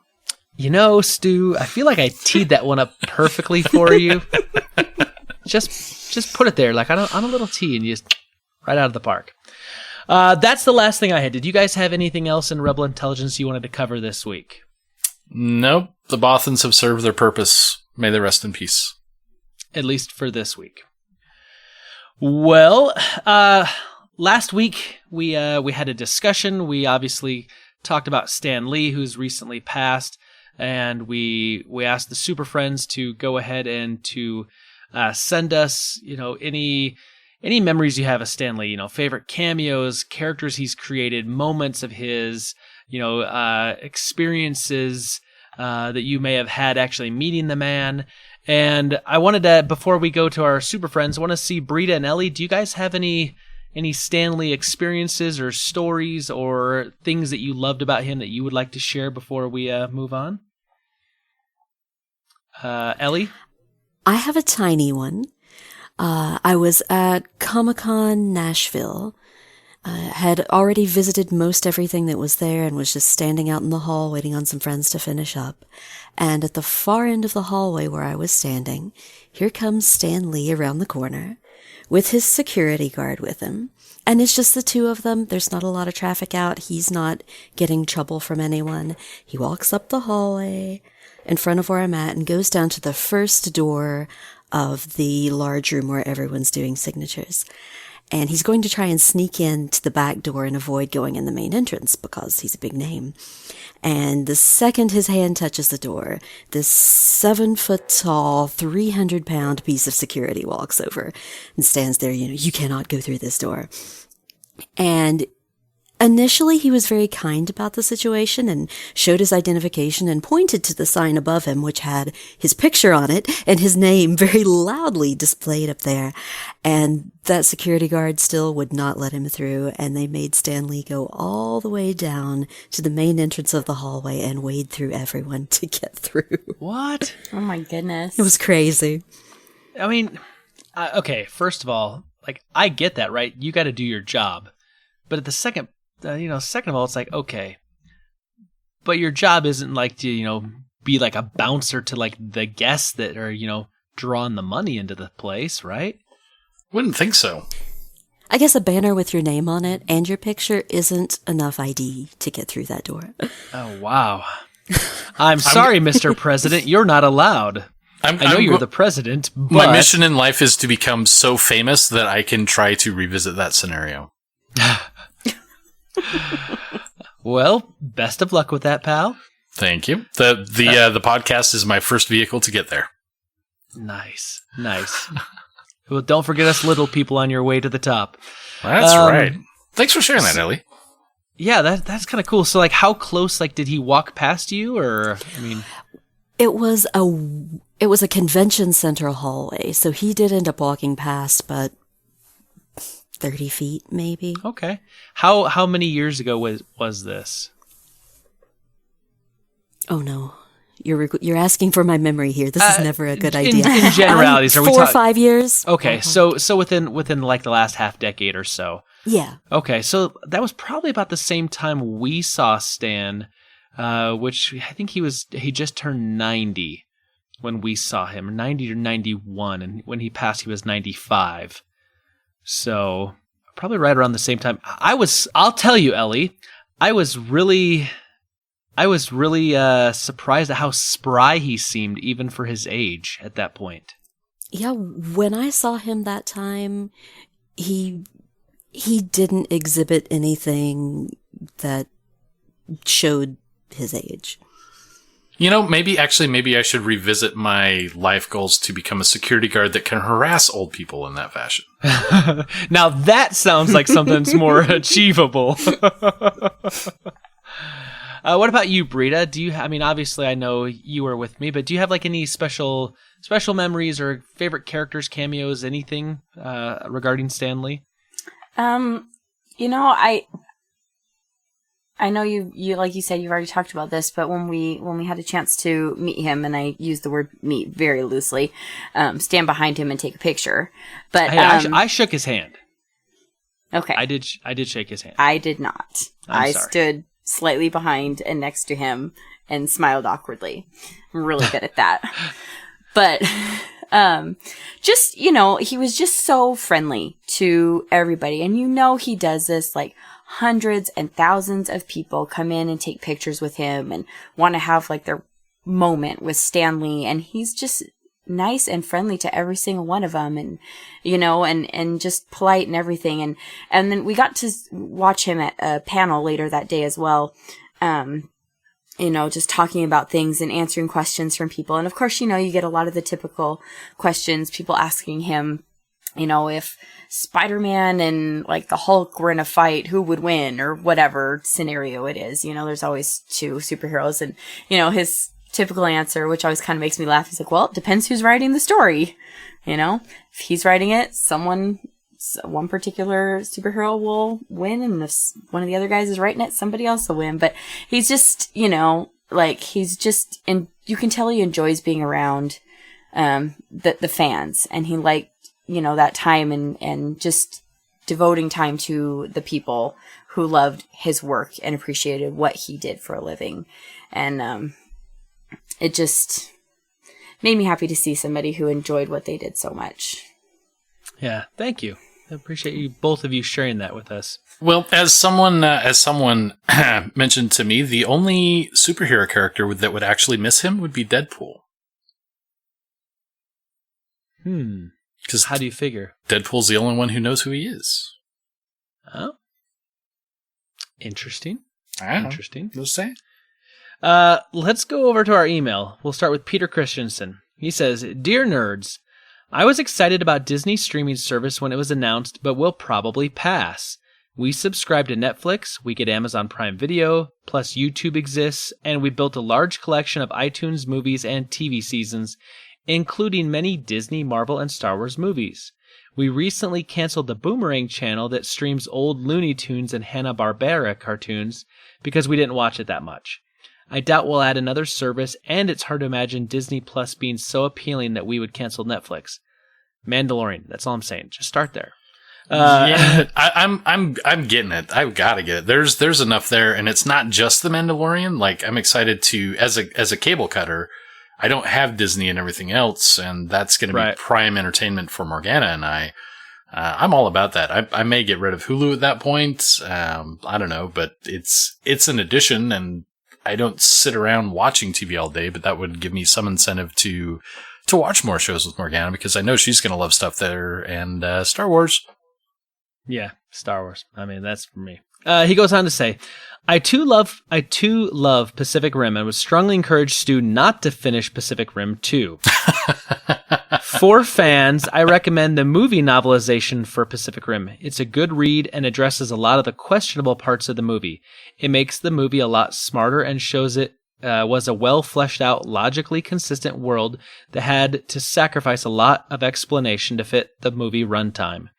Stu, I feel like I teed that one up perfectly for you. just put it there, on a little tee, and you just right out of the park. That's the last thing I had. Did you guys have anything else in Rebel Intelligence you wanted to cover this week? Nope. The Bothans have served their purpose. May they rest in peace. At least for this week. Well, last week we had a discussion. We obviously talked about Stan Lee, who's recently passed, and we asked the Super Friends to go ahead and to send us, any memories you have of Stan Lee, favorite cameos, characters he's created, moments of his, experiences that you may have had actually meeting the man. And I wanted to, before we go to our Super Friends, I want to see Britta and Elly. Do you guys have any Stan Lee experiences or stories or things that you loved about him that you would like to share before we move on? Elly? I have a tiny one. I was at Comic-Con Nashville. Had already visited most everything that was there and was just standing out in the hall waiting on some friends to finish up. And at the far end of the hallway where I was standing, here comes Stan Lee around the corner with his security guard with him. And it's just the two of them. There's not a lot of traffic out. He's not getting trouble from anyone. He walks up the hallway in front of where I'm at and goes down to the first door of the large room where everyone's doing signatures. And he's going to try and sneak in to the back door and avoid going in the main entrance because he's a big name. And the second his hand touches the door, this 7-foot-tall, 300-pound piece of security walks over and stands there, you cannot go through this door. And initially, he was very kind about the situation and showed his identification and pointed to the sign above him, which had his picture on it and his name very loudly displayed up there. And that security guard still would not let him through, and they made Stan Lee go all the way down to the main entrance of the hallway and wade through everyone to get through. What? Oh my goodness. It was crazy. I mean, okay, first of all, like, I get that, right? You got to do your job. But at the second of all, it's like, okay, but your job isn't like to, be like a bouncer to like the guests that are, drawing the money into the place, right? Wouldn't think so. I guess a banner with your name on it and your picture isn't enough ID to get through that door. Oh, wow. I'm sorry, Mr. President. You're not allowed. I know you're the president, but... My mission in life is to become so famous that I can try to revisit that scenario. Well, best of luck with that, pal. Thank you. The podcast is my first vehicle to get there. Nice. Well, don't forget us little people on your way to the top. That's right. Thanks for sharing that, Elly. Yeah, that's kind of cool. So, like, how close, like, did he walk past you, or, I mean... It was a convention center hallway, so he did end up walking past, but 30 feet, maybe. Okay. How many years ago was this? Oh, no. You're asking for my memory here. This is never a good idea. In generalities, are we 4 or 5 years? Okay, so within like the last half decade or so. Yeah. Okay, so that was probably about the same time we saw Stan, which I think he just turned 90 when we saw him, 90 or 91, and when he passed, he was 95. So probably right around the same time. I'll tell you, Elly, I was really surprised at how spry he seemed, even for his age at that point. Yeah, when I saw him that time, he didn't exhibit anything that showed his age. Maybe I should revisit my life goals to become a security guard that can harass old people in that fashion. Now that sounds like something's more achievable. What about you, Britta? Obviously I know you were with me, but do you have like any special memories or favorite characters, cameos, anything regarding Stan Lee? I know you like you said, you've already talked about this, but when we had a chance to meet him, and I use the word meet very loosely, stand behind him and take a picture. But I shook his hand. Okay. I did shake his hand. I did not. I'm sorry. Stood slightly behind and next to him and smiled awkwardly. I'm really good at that. But he was just so friendly to everybody. And he does this, like, hundreds and thousands of people come in and take pictures with him and want to have, like, their moment with Stan Lee. And he's just nice and friendly to every single one of them, and and just polite and everything. And then we got to watch him at a panel later that day as well, just talking about things and answering questions from people. And of course, you get a lot of the typical questions, people asking him, if Spider-Man and like the Hulk were in a fight, who would win, or whatever scenario it is. There's always two superheroes, and his typical answer, which always kind of makes me laugh, he's like, well, it depends who's writing the story. If he's writing it, one particular superhero will win, and if one of the other guys is writing it, somebody else will win. But he's just, and you can tell he enjoys being around the fans, and he liked, that time and just devoting time to the people who loved his work and appreciated what he did for a living. And it just made me happy to see somebody who enjoyed what they did so much. Yeah, thank you. I appreciate you, both of you, sharing that with us. Well, as someone mentioned to me, the only superhero character that would actually miss him would be Deadpool. Because how do you figure? Deadpool's the only one who knows who he is. Oh, interesting. Interesting. Just saying. Let's go over to our email. We'll start with Peter Christensen. He says, Dear Nerds, I was excited about Disney's streaming service when it was announced, but will probably pass. We subscribe to Netflix, we get Amazon Prime Video, plus YouTube exists, and we built a large collection of iTunes movies and TV seasons, including many Disney, Marvel, and Star Wars movies. We recently canceled the Boomerang channel that streams old Looney Tunes and Hanna-Barbera cartoons because we didn't watch it that much. I doubt we'll add another service, and it's hard to imagine Disney Plus being so appealing that we would cancel Netflix. Mandalorian, that's all I'm saying. Just start there. I'm getting it. I've got to get it. There's enough there, and it's not just The Mandalorian. Like, I'm excited to, as a cable cutter, I don't have Disney and everything else, and that's going to be prime entertainment for Morgana and I. I'm all about that. I may get rid of Hulu at that point. I don't know, but it's an addition, and I don't sit around watching TV all day, but that would give me some incentive to watch more shows with Morgana, because I know she's going to love stuff there, and Star Wars. Yeah, Star Wars. I mean, that's for me. He goes on to say, I too love Pacific Rim and would strongly encourage Stu not to finish Pacific Rim 2. For fans, I recommend the movie novelization for Pacific Rim. It's a good read and addresses a lot of the questionable parts of the movie. It makes the movie a lot smarter and shows it was a well fleshed out, logically consistent world that had to sacrifice a lot of explanation to fit the movie runtime,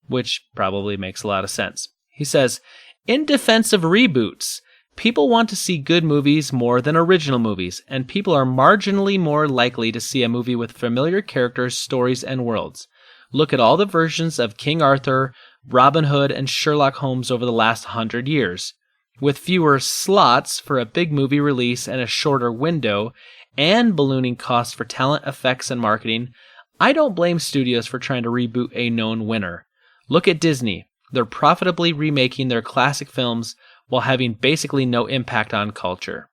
which probably makes a lot of sense. He says, in defense of reboots, people want to see good movies more than original movies, and people are marginally more likely to see a movie with familiar characters, stories, and worlds. Look at all the versions of King Arthur, Robin Hood, and Sherlock Holmes over the last 100 years. With fewer slots for a big movie release and a shorter window, and ballooning costs for talent, effects, and marketing, I don't blame studios for trying to reboot a known winner. Look at Disney. They're profitably remaking their classic films while having basically no impact on culture.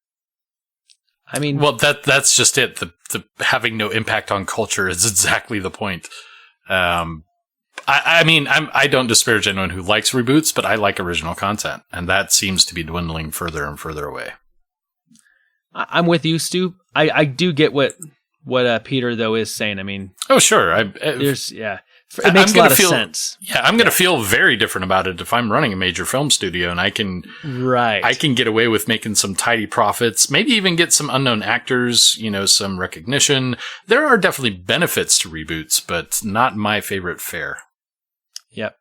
I mean, well, that's just it. The having no impact on culture is exactly the point. I mean, I don't disparage anyone who likes reboots, but I like original content, and that seems to be dwindling further and further away. I'm with you, Stu. I do get what Peter though is saying. I mean, oh sure, it makes a lot of sense. Yeah, I'm going to feel very different about it if I'm running a major film studio, and I can get away with making some tidy profits, maybe even get some unknown actors, some recognition. There are definitely benefits to reboots, but not my favorite fare. Yep.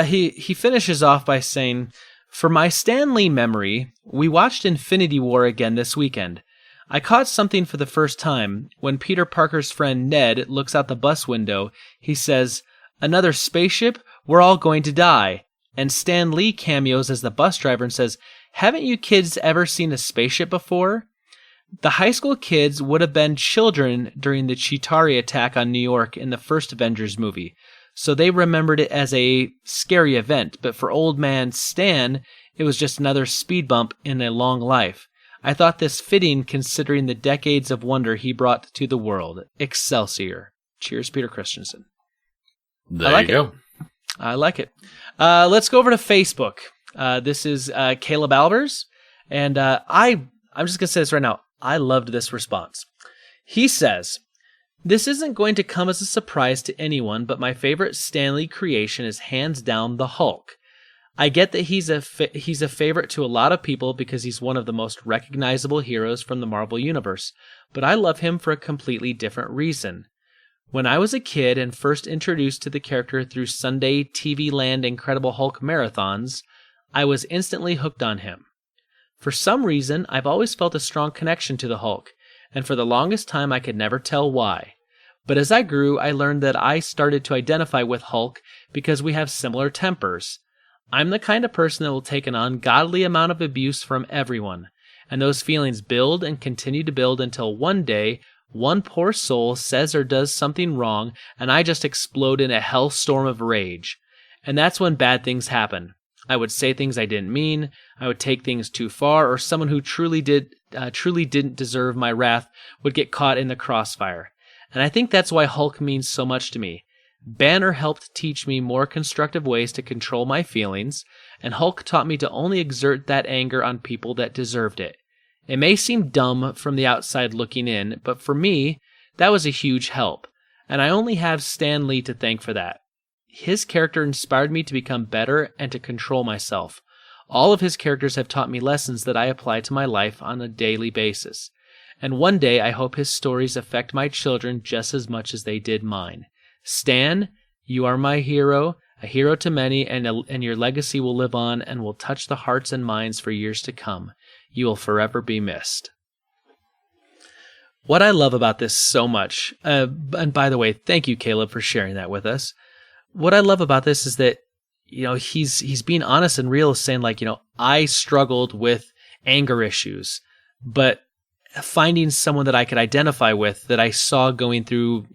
He finishes off by saying, for my Stan Lee memory, we watched Infinity War again this weekend. I caught something for the first time. When Peter Parker's friend Ned looks out the bus window, he says, another spaceship? We're all going to die. And Stan Lee cameos as the bus driver and says, haven't you kids ever seen a spaceship before? The high school kids would have been children during the Chitauri attack on New York in the first Avengers movie, so they remembered it as a scary event, but for old man Stan, it was just another speed bump in a long life. I thought this fitting considering the decades of wonder he brought to the world. Excelsior. Cheers, Peter Christensen. There you go. I like it. Let's go over to Facebook. This is Caleb Albers, and I'm just going to say this right now. I loved this response. He says, this isn't going to come as a surprise to anyone, but my favorite Stan Lee creation is hands down the Hulk. I get that he's a favorite to a lot of people because he's one of the most recognizable heroes from the Marvel Universe, but I love him for a completely different reason. When I was a kid and first introduced to the character through Sunday TV Land Incredible Hulk marathons, I was instantly hooked on him. For some reason, I've always felt a strong connection to the Hulk, and for the longest time I could never tell why. But as I grew, I learned that I started to identify with Hulk because we have similar tempers. I'm the kind of person that will take an ungodly amount of abuse from everyone, and those feelings build and continue to build until one day, one poor soul says or does something wrong, and I just explode in a hellstorm of rage. And that's when bad things happen. I would say things I didn't mean, I would take things too far, or someone who truly didn't deserve my wrath would get caught in the crossfire. And I think that's why Hulk means so much to me. Banner helped teach me more constructive ways to control my feelings, and Hulk taught me to only exert that anger on people that deserved it. It may seem dumb from the outside looking in, but for me, that was a huge help, and I only have Stan Lee to thank for that. His character inspired me to become better and to control myself. All of his characters have taught me lessons that I apply to my life on a daily basis. And one day I hope his stories affect my children just as much as they did mine. Stan, you are my hero, a hero to many, and your legacy will live on and will touch the hearts and minds for years to come. You will forever be missed. What I love about this so much, and by the way, thank you, Caleb, for sharing that with us. what I love about this is that, he's being honest and real, saying like, I struggled with anger issues, but finding someone that I could identify with, that I saw going through,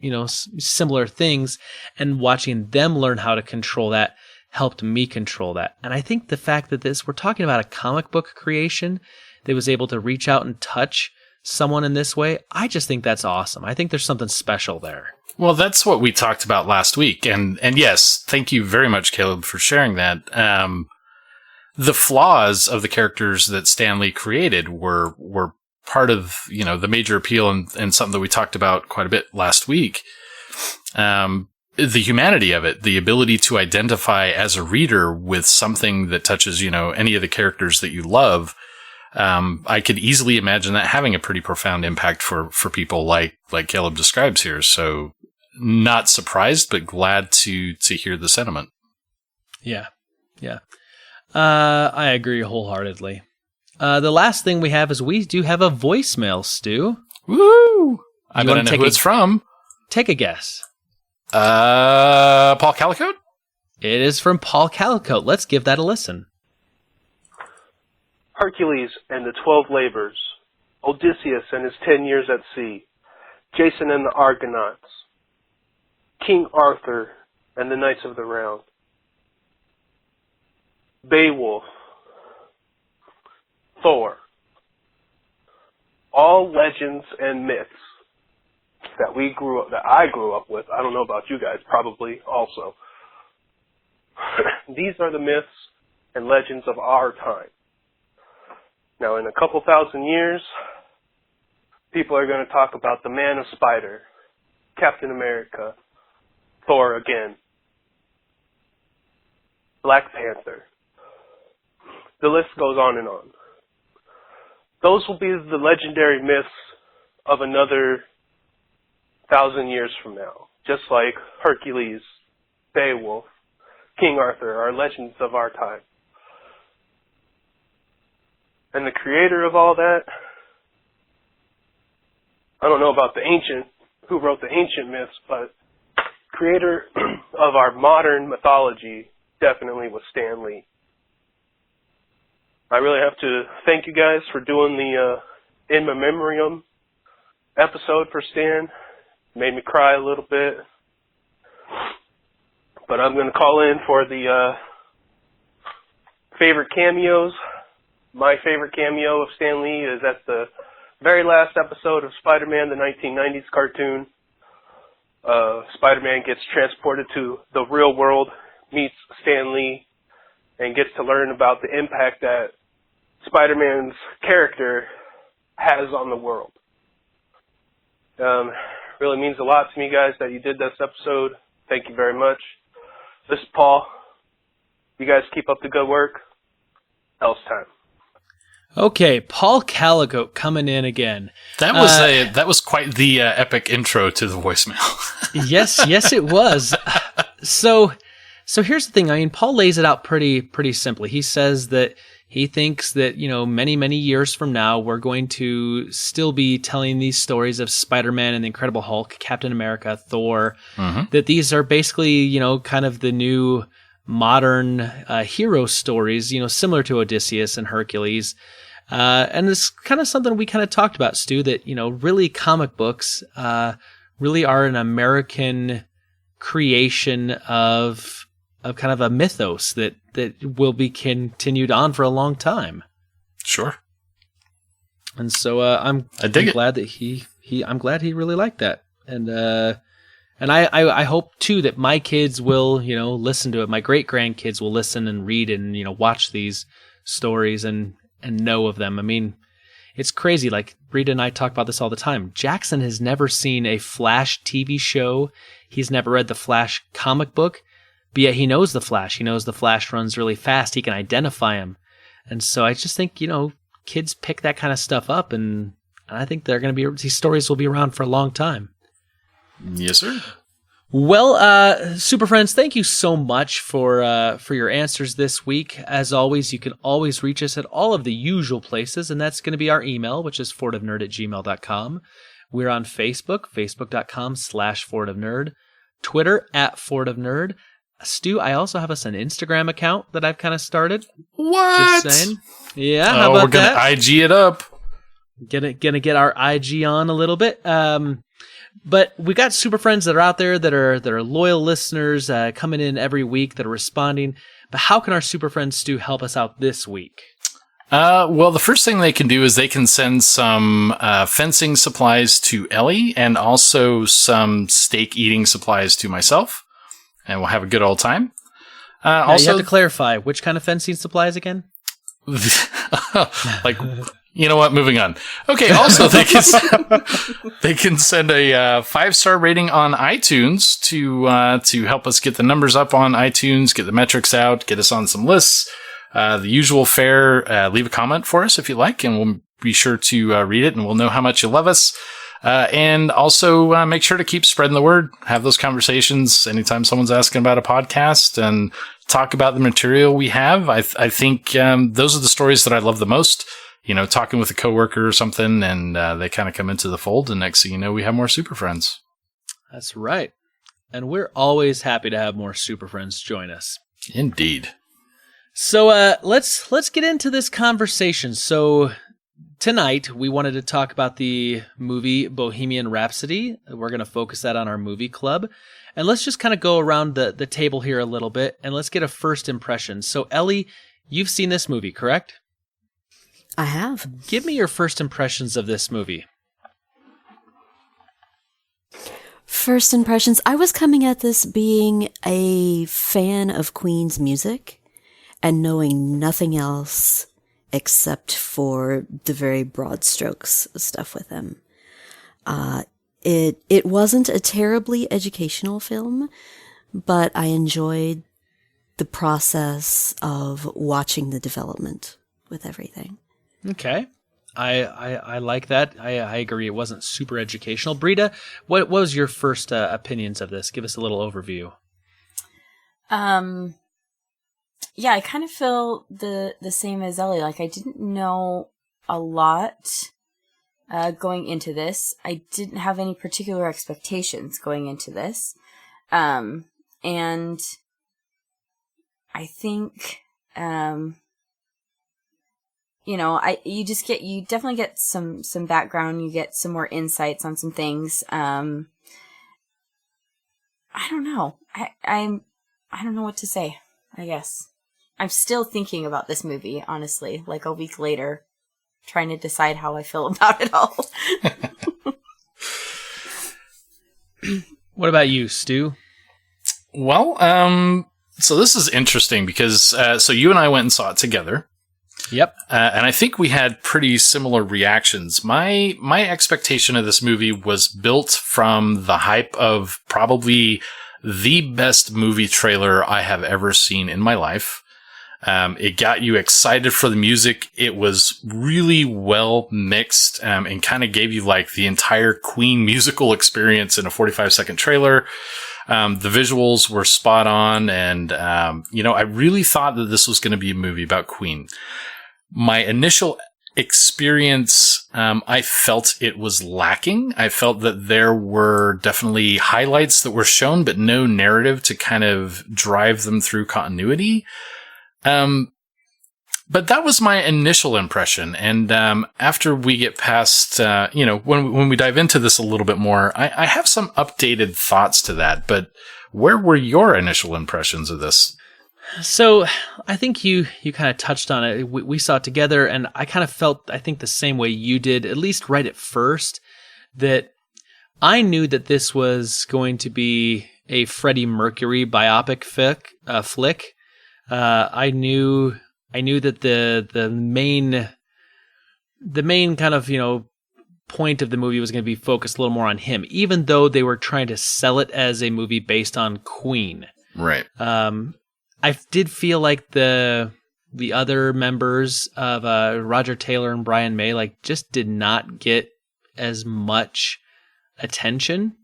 similar things, and watching them learn how to control that helped me control that. And I think the fact that we're talking about a comic book creation that was able to reach out and touch someone in this way, I just think that's awesome. I think there's something special there. Well, that's what we talked about last week. And yes, thank you very much, Caleb, for sharing that. The flaws of the characters that Stan Lee created were part of, the major appeal and something that we talked about quite a bit last week. The humanity of it, the ability to identify as a reader with something that touches, any of the characters that you love. I could easily imagine that having a pretty profound impact for people like Caleb describes here. So not surprised, but glad to hear the sentiment. Yeah. I agree wholeheartedly. The last thing we have is we do have a voicemail, Stu. Woo! I bet I know who it's from. Take a guess. Paul Calicote? It is from Paul Calicote. Let's give that a listen. Hercules and the 12 Labors, Odysseus and his 10 years at sea, Jason and the Argonauts, King Arthur and the Knights of the Round, Beowulf, Thor, all legends and myths that I grew up with. I don't know about you guys, probably also. These are the myths and legends of our time. Now, in a couple thousand years, people are going to talk about the Man of Spider, Captain America, Thor again, Black Panther. The list goes on and on. Those will be the legendary myths of another 1,000 years from now, just like Hercules, Beowulf, King Arthur are legends of our time. And the creator of all that, I don't know about who wrote the ancient myths, but creator of our modern mythology definitely was Stan Lee. I really have to thank you guys for doing the In Memoriam episode for Stan. Made me cry a little bit. But I'm going to call in for the favorite cameos. My favorite cameo of Stan Lee is at the very last episode of Spider-Man, the 1990s cartoon. Spider-Man gets transported to the real world, meets Stan Lee, and gets to learn about the impact that Spider-Man's character has on the world. Really means a lot to me, guys, that you did this episode. Thank you very much. This is Paul. You guys keep up the good work. Else time. Okay, Paul Calicote coming in again. That was quite the epic intro to the voicemail. Yes, it was. So here's the thing. I mean, Paul lays it out pretty simply. He says that he thinks that, many, many years from now, we're going to still be telling these stories of Spider-Man and the Incredible Hulk, Captain America, Thor, that these are basically, kind of the new modern hero stories, similar to Odysseus and Hercules. And it's kind of something we kind of talked about, Stu, that, really comic books really are an American creation of kind of a mythos that will be continued on for a long time. Sure. And so I'm glad that I'm glad he really liked that. And I hope too that my kids will, listen to it. My great grandkids will listen and read and, watch these stories and know of them. I mean, it's crazy. Like Britta and I talk about this all the time. Jackson has never seen a Flash TV show. He's never read the Flash comic book. But yet he knows the Flash. He knows the Flash runs really fast. He can identify him. And so I just think, kids pick that kind of stuff up, and I think these stories will be around for a long time. Yes, sir. Well, Super Friends, thank you so much for your answers this week. As always, you can always reach us at all of the usual places, and that's going to be our email, which is fortofnerd@gmail.com. We're on Facebook, facebook.com/fortofnerd, Twitter @fortofnerd, Stu, I also have us an Instagram account that I've kind of started. What? Just saying. Yeah, how about we're gonna that? IG it up. Gonna get our IG on a little bit. But we got super friends that are out there that are loyal listeners, coming in every week that are responding. But how can our super friends, Stu, help us out this week? Well, the first thing they can do is they can send some fencing supplies to Elly and also some steak eating supplies to myself, and we'll have a good old time. Also, you have to clarify which kind of fencing supplies again. Like, you know what? Moving on. Okay. Also, they can send a 5-star rating on iTunes to help us get the numbers up on iTunes, get the metrics out, get us on some lists. The usual fare. Leave a comment for us if you like, and we'll be sure to read it, and we'll know how much you love us. And also make sure to keep spreading the word. Have those conversations anytime someone's asking about a podcast, and talk about the material we have. I think those are the stories that I love the most. You know, talking with a coworker or something, and they kind of come into the fold, and next thing you know, we have more super friends. That's right. And we're always happy to have more super friends join us. Indeed. So let's get into this conversation. So tonight we wanted to talk about the movie Bohemian Rhapsody. We're going to focus that on our movie club. And let's just kind of go around the table here a little bit, and let's get a first impression. So Elly, you've seen this movie, correct? I have. Give me your first impressions of this movie. First impressions. I was coming at this being a fan of Queen's music and knowing nothing else except for the very broad strokes stuff with him. It wasn't a terribly educational film, but I enjoyed the process of watching the development with everything. Okay. I like that. I agree. It wasn't super educational. Britta, what was your first opinions of this? Give us a little overview. Yeah, I kind of feel the same as Elly. Like, I didn't know a lot going into this. I didn't have any particular expectations going into this. And I think, you definitely get some background. You get some more insights on some things. I don't know. I don't know what to say, I guess. I'm still thinking about this movie, honestly, like a week later, trying to decide how I feel about it all. What about you, Stu? Well, so this is interesting because, so you and I went and saw it together. Yep. And I think we had pretty similar reactions. My expectation of this movie was built from the hype of probably the best movie trailer I have ever seen in my life. It got you excited for the music. It was really well mixed, and kind of gave you like the entire Queen musical experience in a 45-second trailer. The visuals were spot on. And, I really thought that this was going to be a movie about Queen. My initial experience, I felt it was lacking. I felt that there were definitely highlights that were shown, but no narrative to kind of drive them through continuity. But that was my initial impression. And, after we get past, when we dive into this a little bit more, I have some updated thoughts to that, but where were your initial impressions of this? So I think you kind of touched on it. We saw it together, and I kind of felt, I think, the same way you did, at least right at first, that I knew that this was going to be a Freddie Mercury biopic flick. I knew that the main kind of, point of the movie was going to be focused a little more on him, even though they were trying to sell it as a movie based on Queen. Right. I did feel like the other members of Roger Taylor and Brian May just did not get as much attention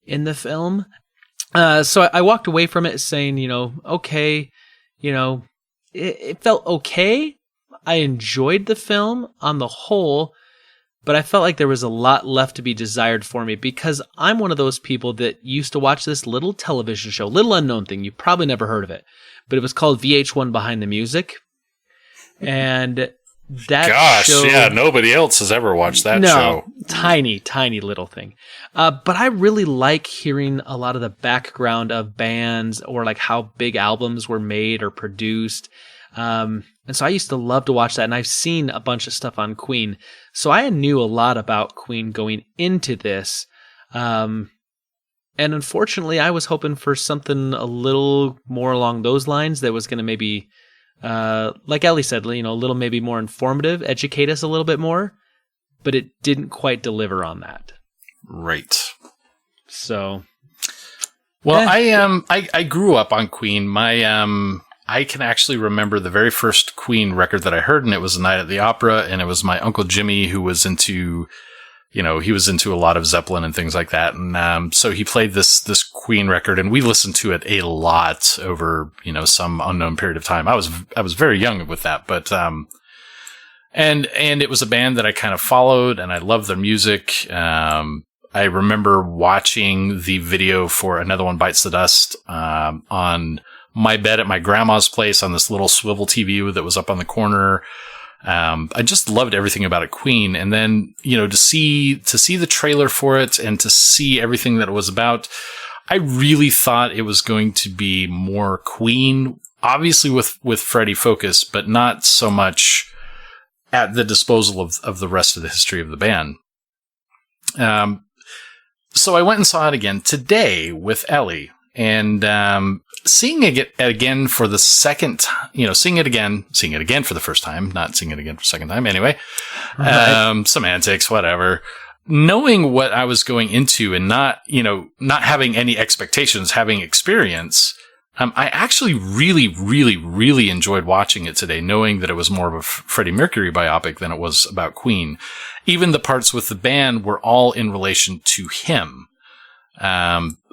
in the film. So I walked away from it saying, okay, it felt okay. I enjoyed the film on the whole, but I felt like there was a lot left to be desired for me because I'm one of those people that used to watch this little television show, little unknown thing. You probably never heard of it, but it was called VH1 Behind the Music. And that show, yeah, nobody else has ever watched that show. Tiny little thing. But I really like hearing a lot of the background of bands or like how big albums were made or produced. And so I used to love to watch that, and I've seen a bunch of stuff on Queen. So I knew a lot about Queen going into this. And unfortunately, I was hoping for something a little more along those lines that was going to maybe, like Elly said, a little maybe more informative, educate us a little bit more, but it didn't quite deliver on that. Right. So. Well, I grew up on Queen. I can actually remember the very first Queen record that I heard, and it was A Night at the Opera, and it was my Uncle Jimmy who was into, he was into a lot of Zeppelin and things like that. And, so he played this Queen record, and we listened to it a lot over, some unknown period of time. I was very young with that, but, and it was a band that I kind of followed, and I loved their music. I remember watching the video for Another One Bites the Dust, on my bed at my grandma's place on this little swivel TV that was up on the corner. I just loved everything about it, Queen. And then, to see the trailer for it and to see everything that it was about, I really thought it was going to be more Queen, obviously with Freddie focus, but not so much at the disposal of the rest of the history of the band. So I went and saw it again today with Elly, and, seeing it again for the second time, seeing it again for the first time, not seeing it again for the second time. Anyway, right. Semantics, whatever. Knowing what I was going into and not having any expectations, having experience, I actually really, really, really enjoyed watching it today, knowing that it was more of a Freddie Mercury biopic than it was about Queen. Even the parts with the band were all in relation to him.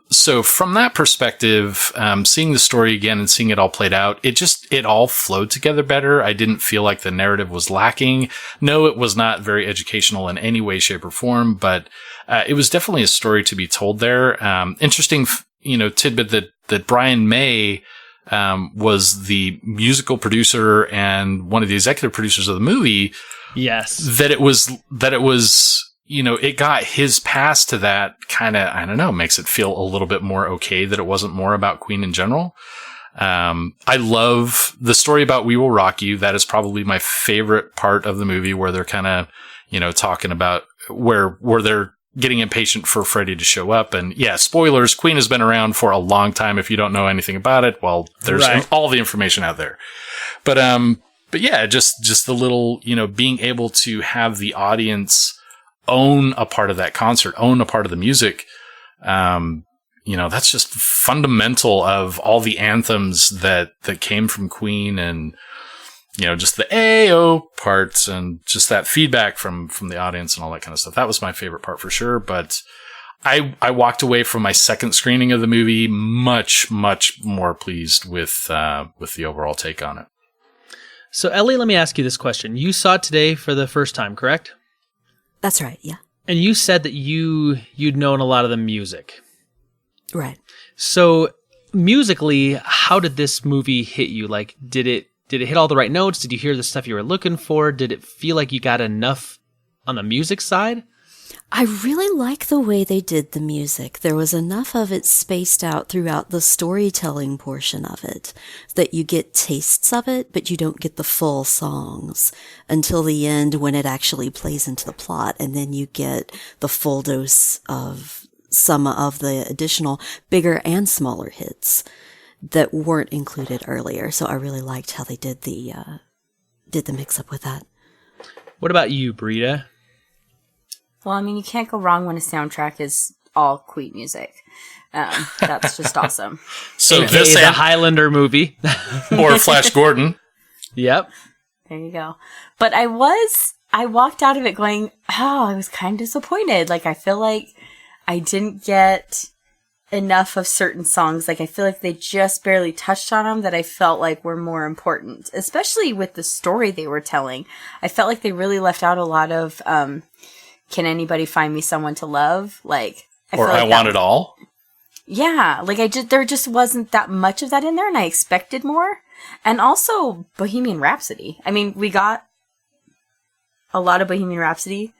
So from that perspective, seeing the story again and seeing it all played out, it all flowed together better. I didn't feel like the narrative was lacking. No, it was not very educational in any way, shape, or form, but it was definitely a story to be told there. Interesting, tidbit that Brian May was the musical producer and one of the executive producers of the movie. Yes. That it was it got his pass to that kind of, I don't know, makes it feel a little bit more okay that it wasn't more about Queen in general. I love the story about We Will Rock You. That is probably my favorite part of the movie, where they're kind of, talking about where they're getting impatient for Freddie to show up. And yeah, spoilers, Queen has been around for a long time. If you don't know anything about it, well, there's all the information out there. But yeah, just the little, being able to have the audience own a part of that concert, own a part of the music. That's just fundamental of all the anthems that came from Queen, and, just the AO parts and just that feedback from the audience and all that kind of stuff. That was my favorite part for sure. But I walked away from my second screening of the movie much, much more pleased with the overall take on it. So Elly, let me ask you this question. You saw it today for the first time, correct? That's right, yeah. And you said that you'd known a lot of the music. Right. So musically, how did this movie hit you? Like, did it hit all the right notes? Did you hear the stuff you were looking for? Did it feel like you got enough on the music side? I really like the way they did the music. There was enough of it spaced out throughout the storytelling portion of it that you get tastes of it, but you don't get the full songs until the end when it actually plays into the plot. And then you get the full dose of some of the additional bigger and smaller hits that weren't included earlier. So I really liked how they did the mix up with that. What about you, Britta? Well, you can't go wrong when a soundtrack is all Queen music. That's just awesome. So this is a Highlander movie. Or Flash Gordon. Yep. There you go. But I walked out of it going, I was kind of disappointed. Like, I feel like I didn't get enough of certain songs. Like, I feel like they just barely touched on them that I felt like were more important, especially with the story they were telling. I felt like they really left out a lot of, Can Anybody Find Me Someone to Love? Like, or I Want It All? Yeah, like there just wasn't that much of that in there, and I expected more. And also Bohemian Rhapsody. I mean, we got a lot of Bohemian Rhapsody,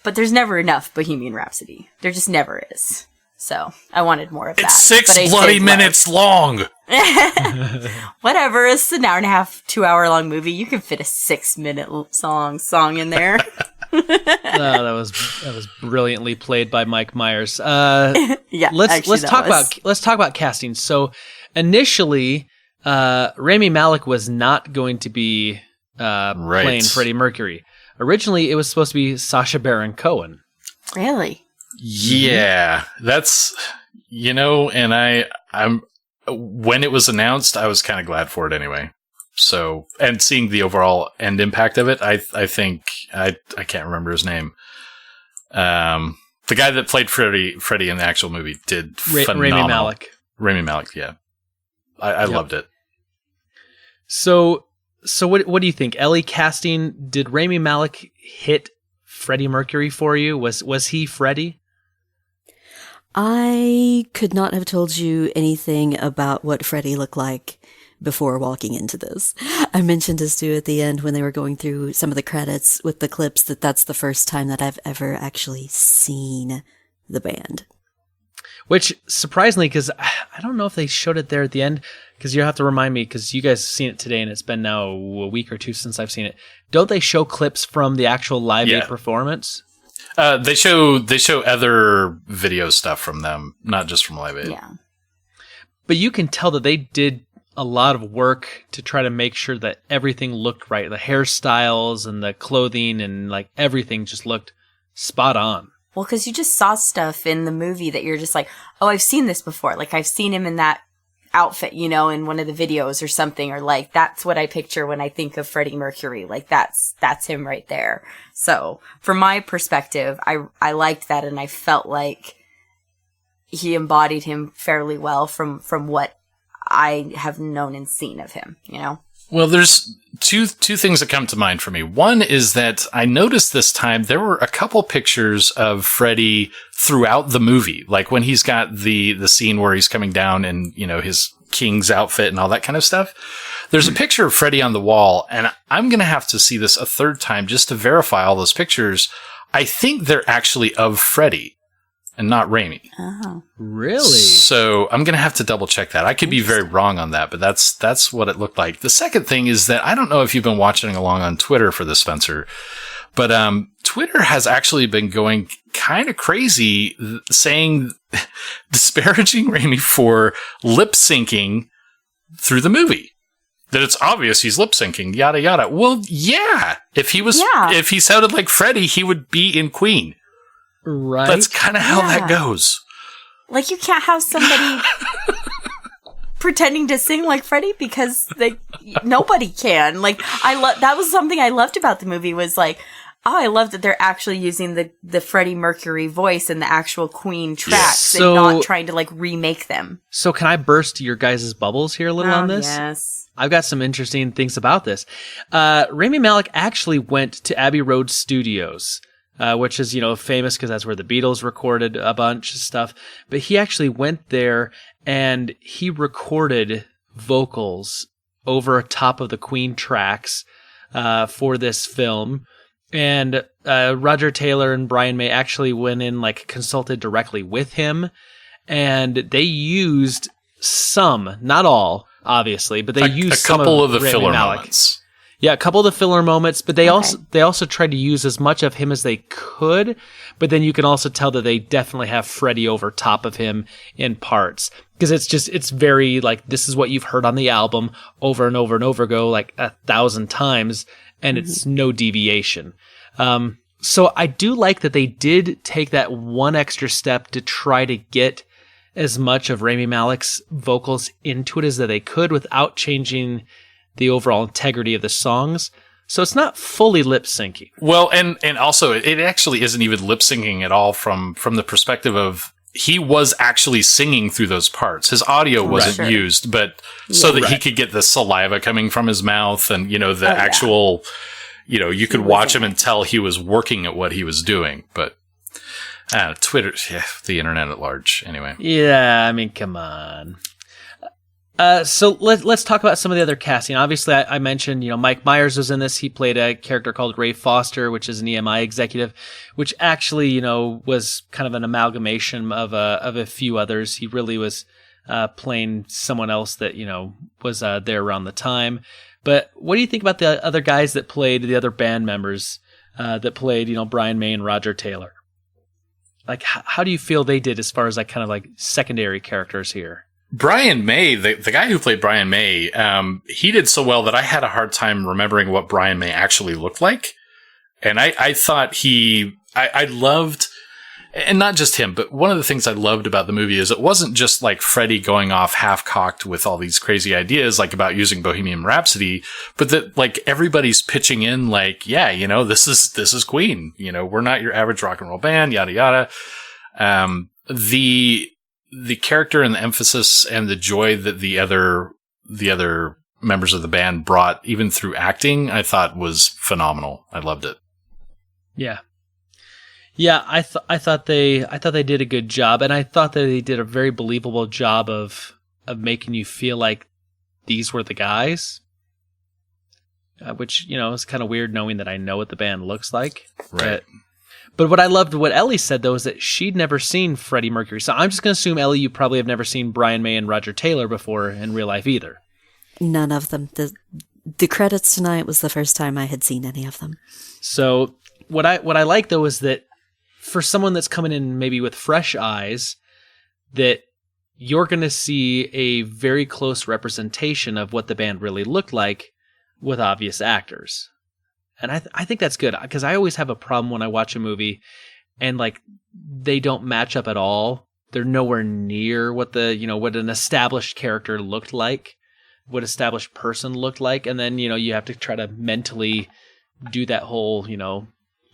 but there's never enough Bohemian Rhapsody. There just never is. So I wanted more of that. It's 6 bloody minutes long. Whatever. It's an hour and a half, 2 hour long movie. You can fit a 6-minute song in there. That was brilliantly played by Mike Myers. Yeah, let's talk about casting. So initially, Rami Malek was not going to be playing Freddie Mercury. Originally, it was supposed to be Sacha Baron Cohen. Really? Yeah, that's, and I'm when it was announced, I was kind of glad for it anyway. So, and seeing the overall end impact of it, I think I can't remember his name. The guy that played Freddie in the actual movie did phenomenal. Rami Malek, yeah. I loved it. So what do you think? Elly, casting, did Rami Malek hit Freddie Mercury for you? Was he Freddie? I could not have told you anything about what Freddie looked like before walking into this. I mentioned to Stu at the end when they were going through some of the credits with the clips that's the first time that I've ever actually seen the band. Which, surprisingly, because I don't know if they showed it there at the end, because you have to remind me, because you guys have seen it today, and it's been now a week or two since I've seen it. Don't they show clips from the actual Live Aid performance? They show other video stuff from them, not just from Live Aid. Yeah. But you can tell that they did a lot of work to try to make sure that everything looked right. The hairstyles and the clothing and like everything just looked spot on. Well, because you just saw stuff in the movie that you're just like, oh, I've seen this before. Like, I've seen him in that outfit, in one of the videos or something. Or like, that's what I picture when I think of Freddie Mercury. Like, that's him right there. So, from my perspective, I liked that, and I felt like he embodied him fairly well from what I have known and seen of him, Well, there's two things that come to mind for me. One is that I noticed this time there were a couple pictures of Freddie throughout the movie, like when he's got the scene where he's coming down in his king's outfit and all that kind of stuff. There's a picture of Freddie on the wall, and I'm gonna have to see this a third time just to verify all those pictures. I think they're actually of Freddie and not Rami. Oh, really? So I'm going to have to double check that. I could be very wrong on that, but that's what it looked like. The second thing is that I don't know if you've been watching along on Twitter for this, Spencer, but Twitter has actually been going kind of crazy disparaging Rami for lip syncing through the movie. That it's obvious he's lip syncing, yada yada. Well, yeah. If he sounded like Freddie, he would be in Queen. Right. That's kind of how that goes. Like, you can't have somebody pretending to sing like Freddie, because nobody can. Like, that was something I loved about the movie, was like, oh, I love that they're actually using the Freddie Mercury voice in the actual Queen tracks and not trying to like remake them. So can I burst your guys' bubbles here a little on this? Yes. I've got some interesting things about this. Rami Malek actually went to Abbey Road Studios, which is, famous because that's where the Beatles recorded a bunch of stuff. But he actually went there and he recorded vocals over top of the Queen tracks for this film. And Roger Taylor and Brian May actually went in, consulted directly with him. And they used some, not all, obviously, but they used a couple of the Rami filler Malek. moments. Yeah, a couple of the filler moments, but they also tried to use as much of him as they could, but then you can also tell that they definitely have Freddie over top of him in parts. Because it's very, this is what you've heard on the album over and over and over go, 1,000 times, and it's no deviation. So I do like that they did take that one extra step to try to get as much of Rami Malek's vocals into it as that they could without changing the overall integrity of the songs. So it's not fully lip syncing. Well, and also it actually isn't even lip syncing at all from the perspective of he was actually singing through those parts. His audio wasn't used, but so that he could get the saliva coming from his mouth and, the actual, you could watch him and tell he was working at what he was doing. But Twitter, the internet at large, anyway. Yeah, I mean, come on. So let's talk about some of the other casting. Obviously, I mentioned, Mike Myers was in this. He played a character called Ray Foster, which is an EMI executive, which actually, was kind of an amalgamation of a few others. He really was playing someone else that, was there around the time. But what do you think about the other guys that played, the other band members that played, Brian May and Roger Taylor? Like, how do you feel they did as far as like kind of like secondary characters here? Brian May, the guy who played Brian May, he did so well that I had a hard time remembering what Brian May actually looked like. And I thought I loved, and not just him, but one of the things I loved about the movie is it wasn't just like Freddie going off half-cocked with all these crazy ideas, like about using Bohemian Rhapsody, but that like everybody's pitching in like, yeah, this is Queen. We're not your average rock and roll band, yada, yada. The character and the emphasis and the joy that the other members of the band brought, even through acting, I thought was phenomenal. I loved it. Yeah. I thought they did a good job, and I thought that they did a very believable job of making you feel like these were the guys. Which, is kind of weird knowing that I know what the band looks like. Right. But what I loved, what Elly said, though, is that she'd never seen Freddie Mercury. So I'm just going to assume, Elly, you probably have never seen Brian May and Roger Taylor before in real life either. None of them. The credits tonight was the first time I had seen any of them. So what I like, though, is that for someone that's coming in maybe with fresh eyes, that you're going to see a very close representation of what the band really looked like with obvious actors. And I think that's good, because I always have a problem when I watch a movie and like they don't match up at all. They're nowhere near what what an established character looked like, what established person looked like. And then, you have to try to mentally do that whole,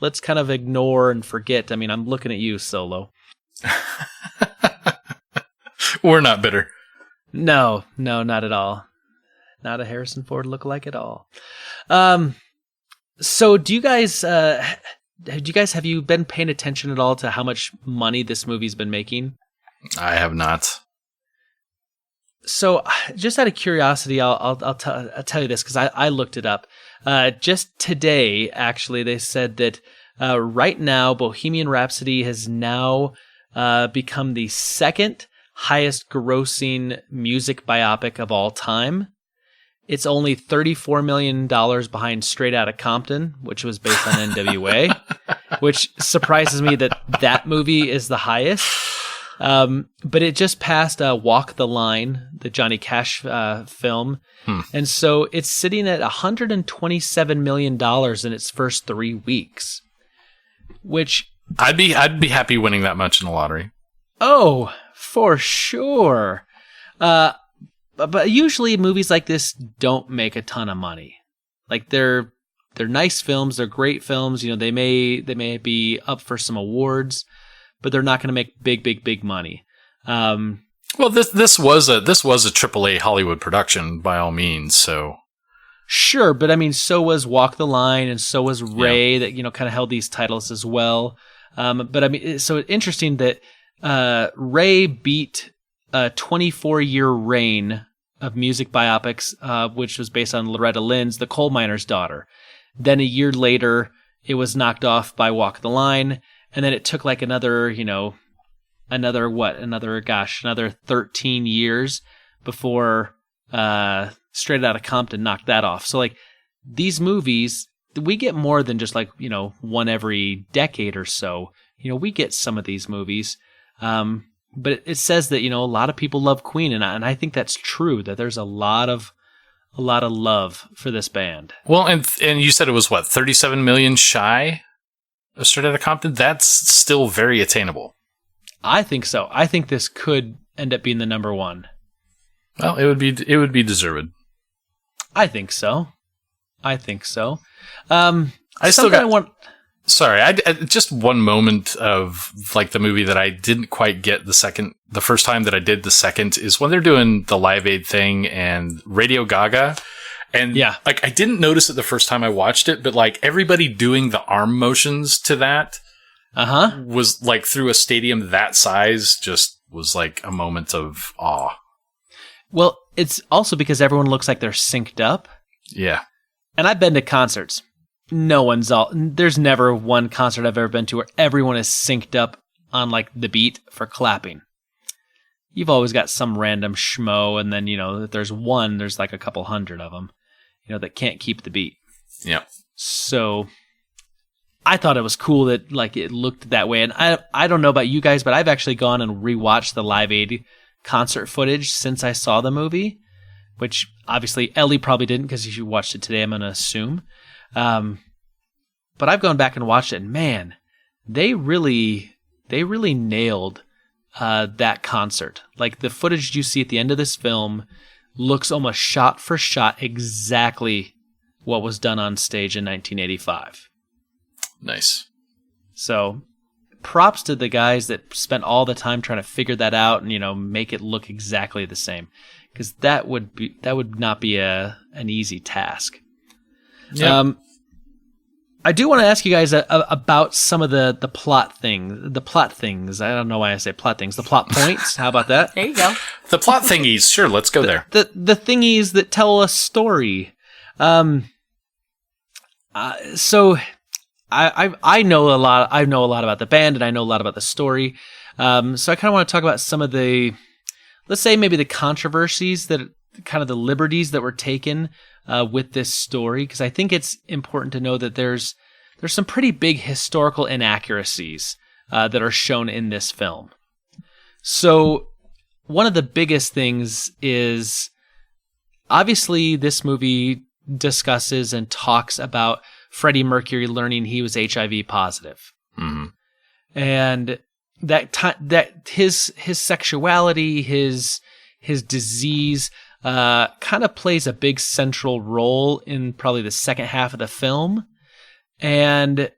let's kind of ignore and forget. I mean, I'm looking at you, Solo. We're not bitter. No, not at all. Not a Harrison Ford lookalike at all. So do you guys, have you been paying attention at all to how much money this movie's been making? I have not. So just out of curiosity, I'll tell you this, because I looked it up. Just today, actually, they said that right now Bohemian Rhapsody has now become the second highest grossing music biopic of all time. It's only $34 million behind Straight Outta Compton, which was based on NWA, which surprises me that movie is the highest. But it just passed Walk the Line, the Johnny Cash film. And so it's sitting at $127 million in its first 3 weeks, which I'd be happy winning that much in the lottery. Oh, for sure. But usually movies like this don't make a ton of money. Like they're nice films, they're great films. They may be up for some awards, but they're not going to make big money. Well, this was a AAA Hollywood production by all means. So sure, but I mean, so was Walk the Line, and so was Ray, that kind of held these titles as well. But I mean, so interesting that Ray beat a 24-year reign of music biopics, which was based on Loretta Lynn's The Coal Miner's Daughter. Then a year later, it was knocked off by Walk the Line, and then it took like another 13 years before Straight Outta Compton knocked that off. So like these movies, we get more than just like, one every decade or so. We get some of these movies. But it says that, a lot of people love Queen, and I think that's true, that there's a lot of love for this band. Well, and you said it was 37 million shy of Straight Outta Compton? That's still very attainable. I think so. I think this could end up being the number one. Well, it would be deserved. I think so. Sorry, I just one moment of like the movie that I didn't quite get the first time that I did the second is when they're doing the Live Aid thing and Radio Gaga And like, I didn't notice it the first time I watched it, but like everybody doing the arm motions to that was like through a stadium that size just was like a moment of awe. Well, it's also because everyone looks like they're synced up. Yeah. And I've been to concerts. There's never one concert I've ever been to where everyone is synced up on like the beat for clapping. You've always got some random schmo, and then, if there's one, there's like a couple hundred of them, that can't keep the beat. Yeah. So I thought it was cool that like it looked that way. And I don't know about you guys, but I've actually gone and rewatched the Live Aid concert footage since I saw the movie, which obviously Ellie probably didn't because she watched it today, I'm going to assume. But I've gone back and watched it, and man, they really nailed that concert. Like the footage you see at the end of this film looks almost shot for shot exactly what was done on stage in 1985. Nice. So props to the guys that spent all the time trying to figure that out and, make it look exactly the same. Because that would not be an easy task. Yeah. I do want to ask you guys about some of the plot things. I don't know why I say plot things. The plot points. How about that? There you go. The plot thingies. Sure, let's go there. The thingies that tell a story. So I know a lot. I know a lot about the band, and I know a lot about the story. So I kind of want to talk about some of the, let's say maybe the controversies that kind of the liberties that were taken with this story, because I think it's important to know that there's some pretty big historical inaccuracies that are shown in this film. So one of the biggest things is obviously this movie discusses and talks about Freddie Mercury learning he was HIV positive, and that his sexuality, his disease, kind of plays a big central role in probably the second half of the film. And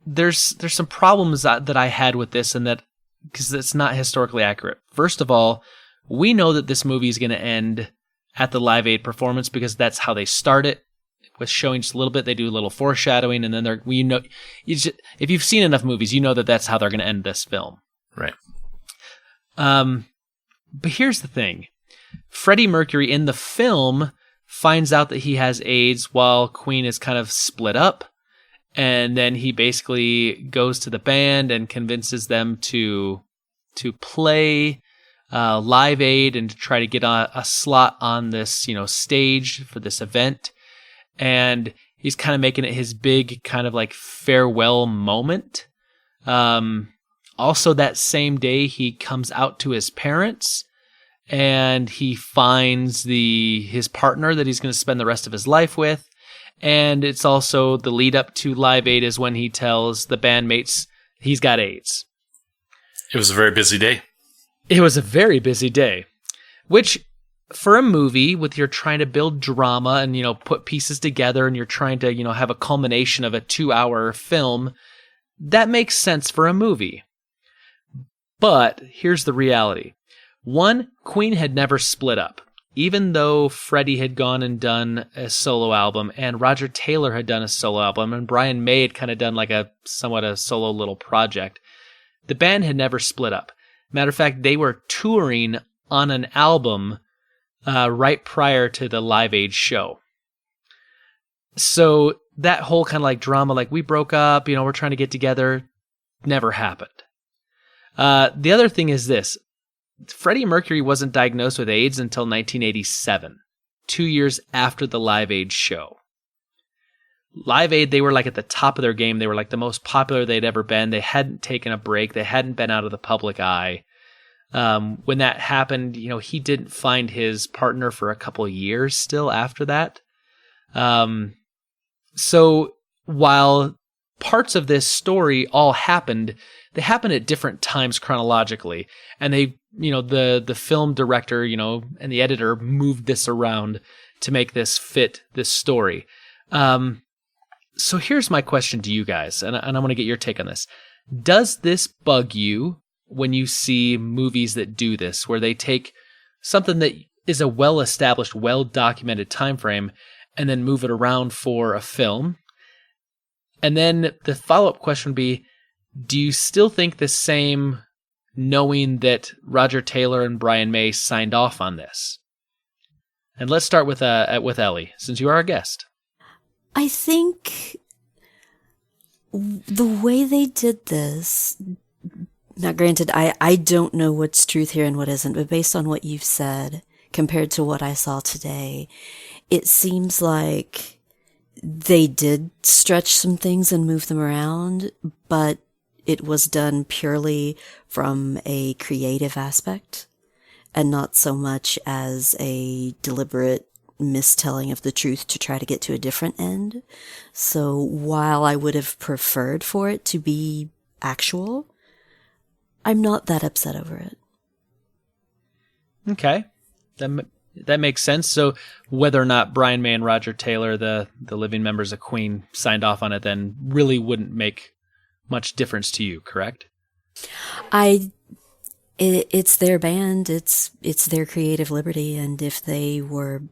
there's some problems that I had with this, and that because it's not historically accurate. First of all, we know that this movie is going to end at the Live Aid performance because that's how they start it, with showing just a little bit. They do a little foreshadowing, and then if you've seen enough movies, you know that that's how they're going to end this film. Right. But here's the thing. Freddie Mercury in the film finds out that he has AIDS while Queen is kind of split up. And then he basically goes to the band and convinces them to play Live Aid and to try to get a slot on this, stage for this event. And he's kind of making it his big kind of like farewell moment. Also that same day, he comes out to his parents and he finds his partner that he's going to spend the rest of his life with. And it's also the lead up to Live Aid is when he tells the bandmates he's got AIDS. It was a very busy day. It was a very busy day, which for a movie with you're trying to build drama and, put pieces together and you're trying to, have a culmination of a 2-hour film, that makes sense for a movie. But here's the reality. One, Queen had never split up. Even though Freddie had gone and done a solo album and Roger Taylor had done a solo album and Brian May had kind of done like a solo little project, the band had never split up. Matter of fact, they were touring on an album right prior to the Live Aid show. So that whole kind of like drama, like we broke up, we're trying to get together, never happened. The other thing is this. Freddie Mercury wasn't diagnosed with AIDS until 1987, 2 years after the Live Aid show. Live Aid, they were like at the top of their game. They were like the most popular they'd ever been. They hadn't taken a break. They hadn't been out of the public eye. When that happened, he didn't find his partner for a couple of years still after that. So while parts of this story all happened, they happened at different times chronologically. And they, the film director, and the editor moved this around to make this fit this story. So here's my question to you guys, and I want to get your take on this. Does this bug you when you see movies that do this, where they take something that is a well-established, well-documented time frame, and then move it around for a film? And then the follow-up question would be, do you still think the same, knowing that Roger Taylor and Brian May signed off on this? And let's start with Elly, since you are our guest. I think the way they did this, now granted, I don't know what's truth here and what isn't, but based on what you've said, compared to what I saw today, it seems like they did stretch some things and move them around, but it was done purely from a creative aspect and not so much as a deliberate mistelling of the truth to try to get to a different end. So while I would have preferred for it to be actual, I'm not that upset over it. Okay. That makes sense. So whether or not Brian May and Roger Taylor, the living members of Queen, signed off on it, then really wouldn't make much difference to you, correct? It's their band, it's their creative liberty, and if they were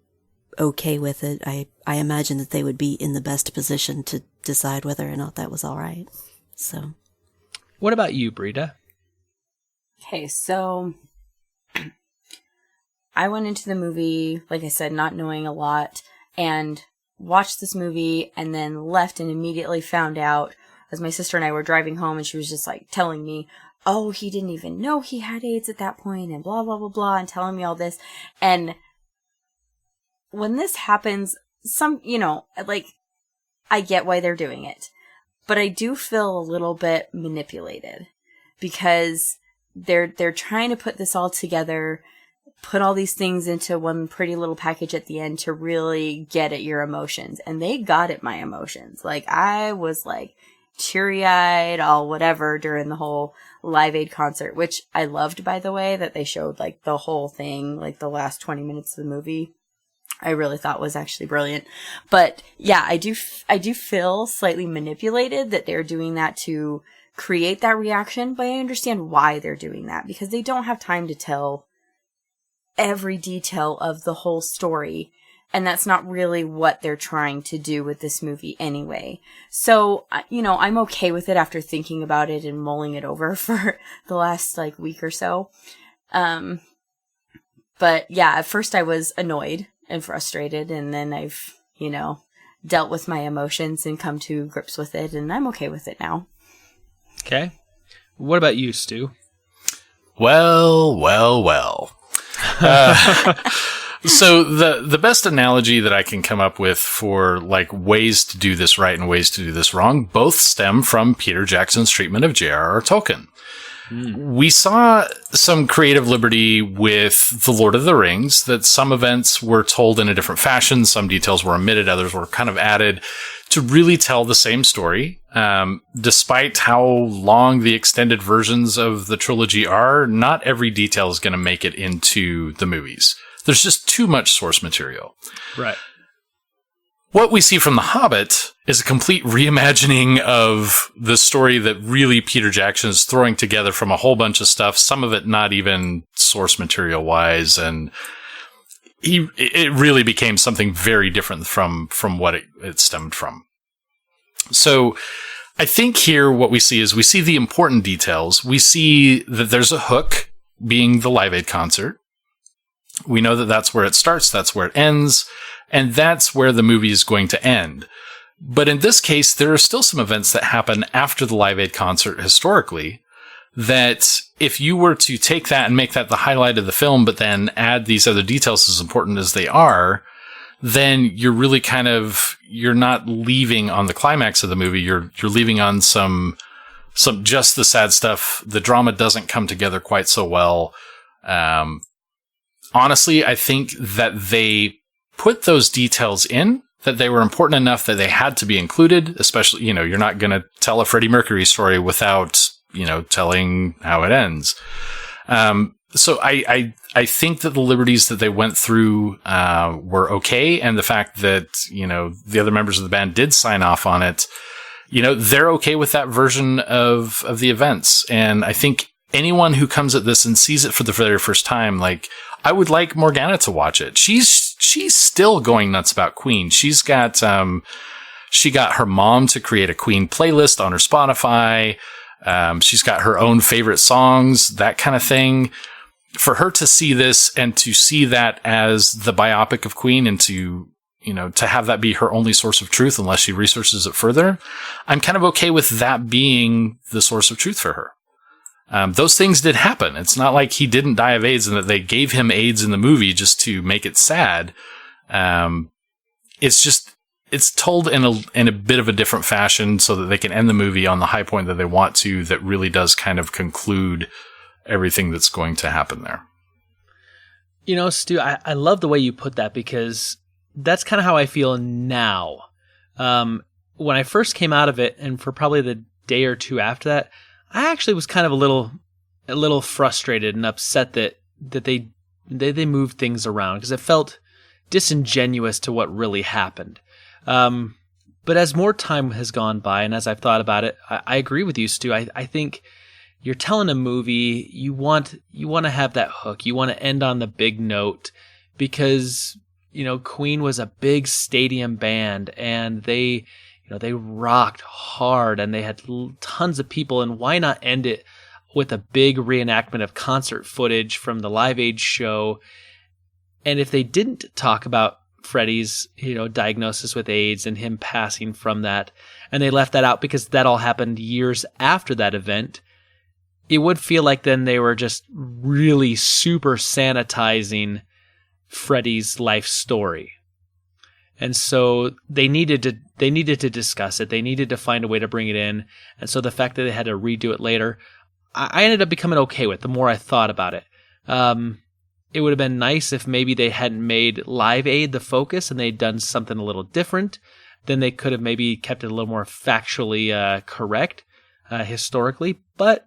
okay with it, I imagine that they would be in the best position to decide whether or not that was all right. So, what about you, Britta? Okay, so I went into the movie, like I said, not knowing a lot, and watched this movie, and then left and immediately found out, as my sister and I were driving home, and she was just like telling me, oh, he didn't even know he had AIDS at that point, and blah, blah, blah, blah, and telling me all this. And when this happens, I get why they're doing it. But I do feel a little bit manipulated, because they're trying to put this all together, put all these things into one pretty little package at the end to really get at your emotions. And they got at my emotions. Like, I was like teary-eyed, all whatever, during the whole Live Aid concert, which I loved, by the way, that they showed like the whole thing, like the last 20 minutes of the movie. I really thought was actually brilliant. But yeah, I do feel slightly manipulated that they're doing that to create that reaction, but I understand why they're doing that, because they don't have time to tell every detail of the whole story. And that's not really what they're trying to do with this movie anyway. So, I'm okay with it after thinking about it and mulling it over for the last week or so. But yeah, at first I was annoyed and frustrated, and then I've, dealt with my emotions and come to grips with it, and I'm okay with it now. Okay. What about you, Stu? Well. So the best analogy that I can come up with for ways to do this right and ways to do this wrong both stem from Peter Jackson's treatment of J.R.R. Tolkien. We saw some creative liberty with The Lord of the Rings, that some events were told in a different fashion, some details were omitted, others were kind of added to really tell the same story. Despite how long the extended versions of the trilogy are, not every detail is going to make it into the movies. There's just too much source material. Right. What we see from The Hobbit is a complete reimagining of the story that really Peter Jackson is throwing together from a whole bunch of stuff, some of it not even source material wise, and it really became something very different from what it stemmed from. So I think here what we see is we see the important details. We see that there's a hook, being the Live Aid concert. We know that that's where it starts, that's where it ends, and that's where the movie is going to end. But in this case, there are still some events that happen after the Live Aid concert historically that if you were to take that and make that the highlight of the film, but then add these other details as important as they are, then you're really you're not leaving on the climax of the movie. You're leaving on some just the sad stuff. The drama doesn't come together quite so well. Honestly, I think that they put those details in, that they were important enough that they had to be included, especially, you're not going to tell a Freddie Mercury story without, telling how it ends. So I think that the liberties that they went through, were okay. And the fact that, the other members of the band did sign off on it, they're okay with that version of the events. And I think anyone who comes at this and sees it for the very first time, like, I would like Morgana to watch it. She's still going nuts about Queen. She's got, she got her mom to create a Queen playlist on her Spotify. She's got her own favorite songs, that kind of thing. For her to see this and to see that as the biopic of Queen and to, you know, to have that be her only source of truth unless she researches it further, I'm kind of okay with that being the source of truth for her. Those things did happen. It's not like he didn't die of AIDS and that they gave him AIDS in the movie just to make it sad. It's just, it's told in a bit of a different fashion so that they can end the movie on the high point that they want to, that really does kind of conclude everything that's going to happen there. You know, Stu, I love the way you put that, because that's kind of how I feel now. When I first came out of it, and for probably the day or two after that, I actually was kind of a little frustrated and upset that they moved things around, because it felt disingenuous to what really happened. But as more time has gone by, and as I've thought about it, I agree with you, Stu. I think you're telling a movie, you want to have that hook. You want to end on the big note, because, you know, Queen was a big stadium band, and they rocked hard, and they had tons of people, and why not end it with a big reenactment of concert footage from the Live Aid show? And if they didn't talk about Freddie's, you know, diagnosis with AIDS and him passing from that, and they left that out because that all happened years after that event, it would feel like then they were just really super sanitizing Freddie's life story. And so they needed to discuss it. They needed to find a way to bring it in. And so the fact that they had to redo it later, I ended up becoming okay with the more I thought about it. It would have been nice if maybe they hadn't made Live Aid the focus and they'd done something a little different. Then they could have maybe kept it a little more factually correct historically. But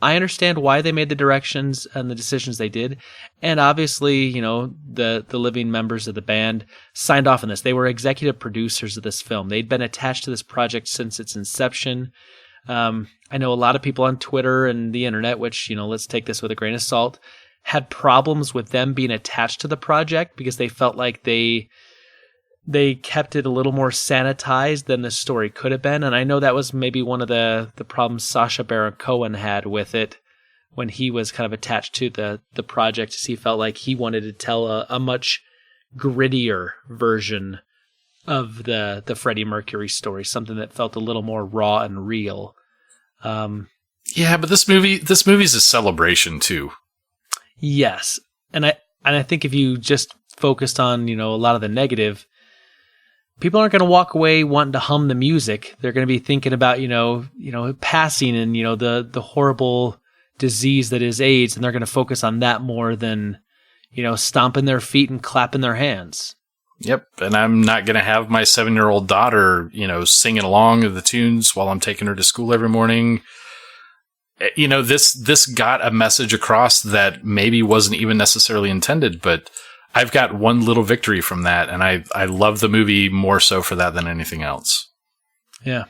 I understand why they made the directions and the decisions they did. And obviously, you know, the living members of the band signed off on this. They were executive producers of this film. They'd been attached to this project since its inception. I know a lot of people on Twitter and the internet, which, you know, let's take this with a grain of salt, had problems with them being attached to the project because they felt like they kept it a little more sanitized than the story could have been. And I know that was maybe one of the problems Sacha Baron Cohen had with it when he was kind of attached to the project, as he felt like he wanted to tell a much grittier version of the Freddie Mercury story, something that felt a little more raw and real. Yeah, but this movie's a celebration too. Yes. And I think if you just focused on, you know, a lot of the negative, people aren't going to walk away wanting to hum the music. They're going to be thinking about, you know, passing and, you know, the horrible disease that is AIDS, and they're going to focus on that more than, you know, stomping their feet and clapping their hands. Yep, and I'm not going to have my 7-year-old daughter, you know, singing along to the tunes while I'm taking her to school every morning. You know, this got a message across that maybe wasn't even necessarily intended, but I've got one little victory from that, and I love the movie more so for that than anything else. Yeah.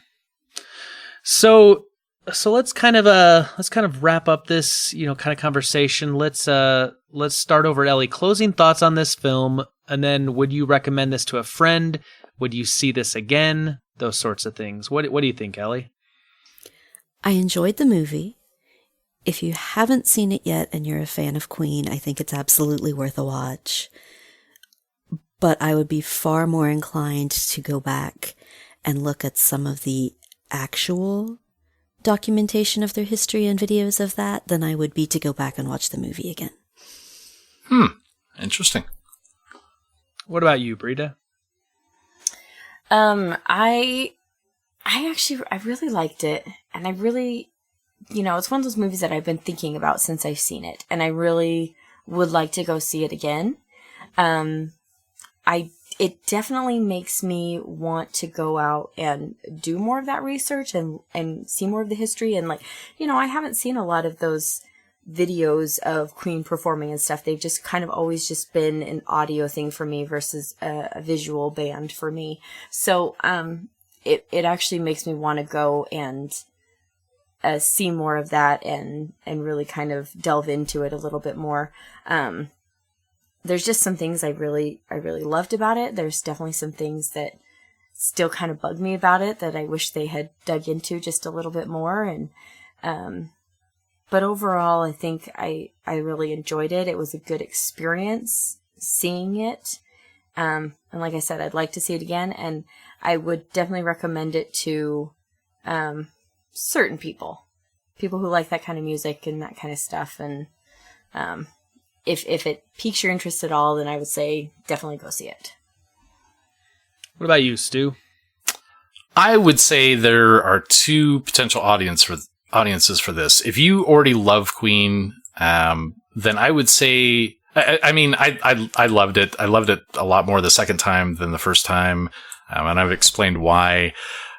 So let's kind of wrap up this, you know, kind of conversation. Let's start over at Elly. Closing thoughts on this film, and then would you recommend this to a friend? Would you see this again? Those sorts of things. What do you think, Elly? I enjoyed the movie. If you haven't seen it yet and you're a fan of Queen, I think it's absolutely worth a watch. But I would be far more inclined to go back and look at some of the actual documentation of their history and videos of that than I would be to go back and watch the movie again. Interesting. What about you, Britta? I really liked it, and I really, you know, it's one of those movies that I've been thinking about since I've seen it, and I really would like to go see it again. It definitely makes me want to go out and do more of that research and see more of the history. And, like, you know, I haven't seen a lot of those videos of Queen performing and stuff. They've just kind of always just been an audio thing for me versus a visual band for me. So, it actually makes me want to go and see more of that and really kind of delve into it a little bit more. There's just some things I really loved about it. There's definitely some things that still kind of bug me about it that I wish they had dug into just a little bit more. And but overall, I think I really enjoyed it. It was a good experience seeing it. And like I said, I'd like to see it again, and I would definitely recommend it to certain people who like that kind of music and that kind of stuff. And if it piques your interest at all, then I would say definitely go see it. What about you, Stu? I would say there are two potential audiences for this. If you already love Queen, then I would say, I loved it. I loved it a lot more the second time than the first time, and I've explained why.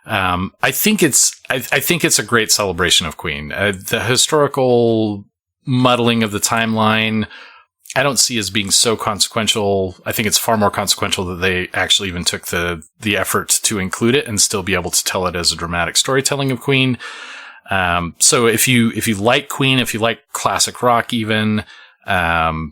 I think it's a great celebration of Queen. The historical muddling of the timeline, I don't see as being so consequential. I think it's far more consequential that they actually even took the effort to include it and still be able to tell it as a dramatic storytelling of Queen. So if you like Queen, if you like classic rock even, I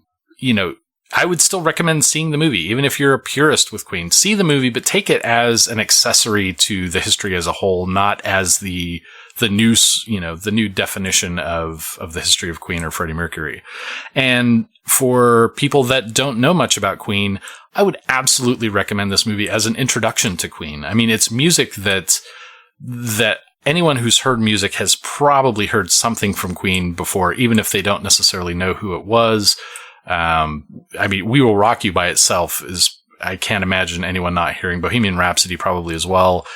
would still recommend seeing the movie. Even if you're a purist with Queen, see the movie, but take it as an accessory to the history as a whole, not as the new definition of the history of Queen or Freddie Mercury. And for people that don't know much about Queen, I would absolutely recommend this movie as an introduction to Queen. I mean, it's music that anyone who's heard music has probably heard something from Queen before, even if they don't necessarily know who it was. We Will Rock You by itself I can't imagine anyone not hearing. Bohemian Rhapsody probably as well.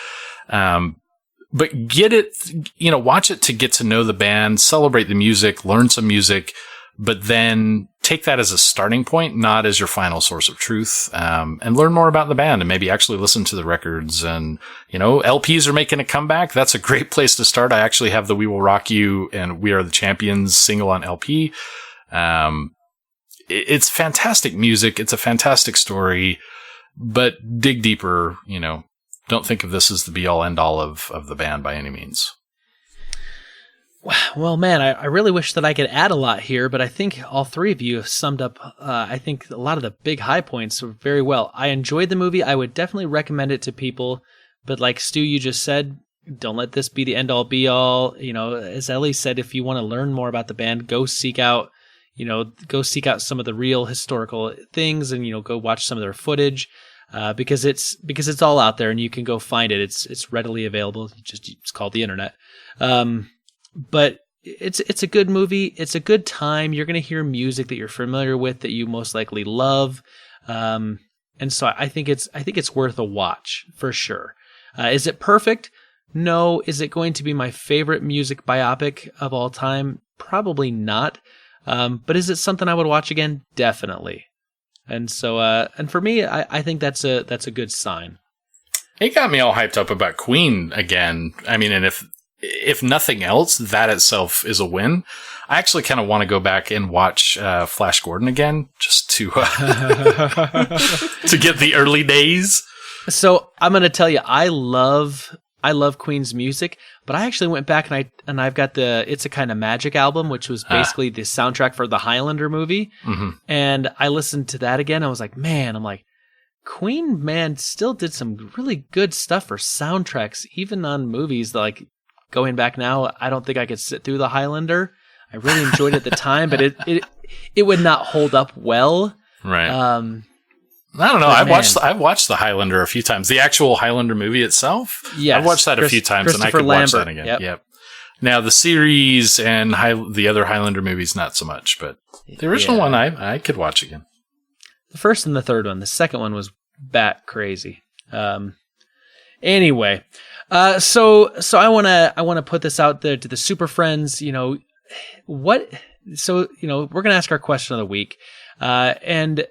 But get it, watch it to get to know the band, celebrate the music, learn some music, but then take that as a starting point, not as your final source of truth, and learn more about the band and maybe actually listen to the records. And, LPs are making a comeback. That's a great place to start. I actually have the We Will Rock You and We Are the Champions single on LP. It's fantastic music. It's a fantastic story, but dig deeper, don't think of this as the be-all, end-all of the band by any means. Well, man, I really wish that I could add a lot here, but I think all three of you have summed up, I think, a lot of the big high points very well. I enjoyed the movie. I would definitely recommend it to people, but like Stu, you just said, don't let this be the end-all, be-all. As Elly said, if you want to learn more about the band, go seek out some of the real historical things and, go watch some of their footage. Because it's all out there and you can go find it. It's readily available. It's called the internet. But it's a good movie. It's a good time. You're going to hear music that you're familiar with, that you most likely love. And so I think it's worth a watch for sure. Is it perfect? No. Is it going to be my favorite music biopic of all time? Probably not. But is it something I would watch again? Definitely. And so, and for me, I think that's a good sign. It got me all hyped up about Queen again. I mean, and if nothing else, that itself is a win. I actually kind of want to go back and watch Flash Gordon again, just to to get the early days. So I'm going to tell you, I love Queen's music, but I actually went back and I've got the It's a Kind of Magic album, which was basically the soundtrack for the Highlander movie. Mm-hmm. And I listened to that again. I was like, Queen, man, still did some really good stuff for soundtracks, even on movies. Like going back now, I don't think I could sit through the Highlander. I really enjoyed it at the time, but it would not hold up well. Right. I don't know. I've watched the Highlander a few times. The actual Highlander movie itself. Yeah, I've watched that a few times, and I could watch that again. Yep. Now the series and the other Highlander movies, not so much, but the original one I could watch again. The first and the third one. The second one was bat crazy. Anyway, so I wanna put this out there to the Super Friends. We're gonna ask our question of the week, and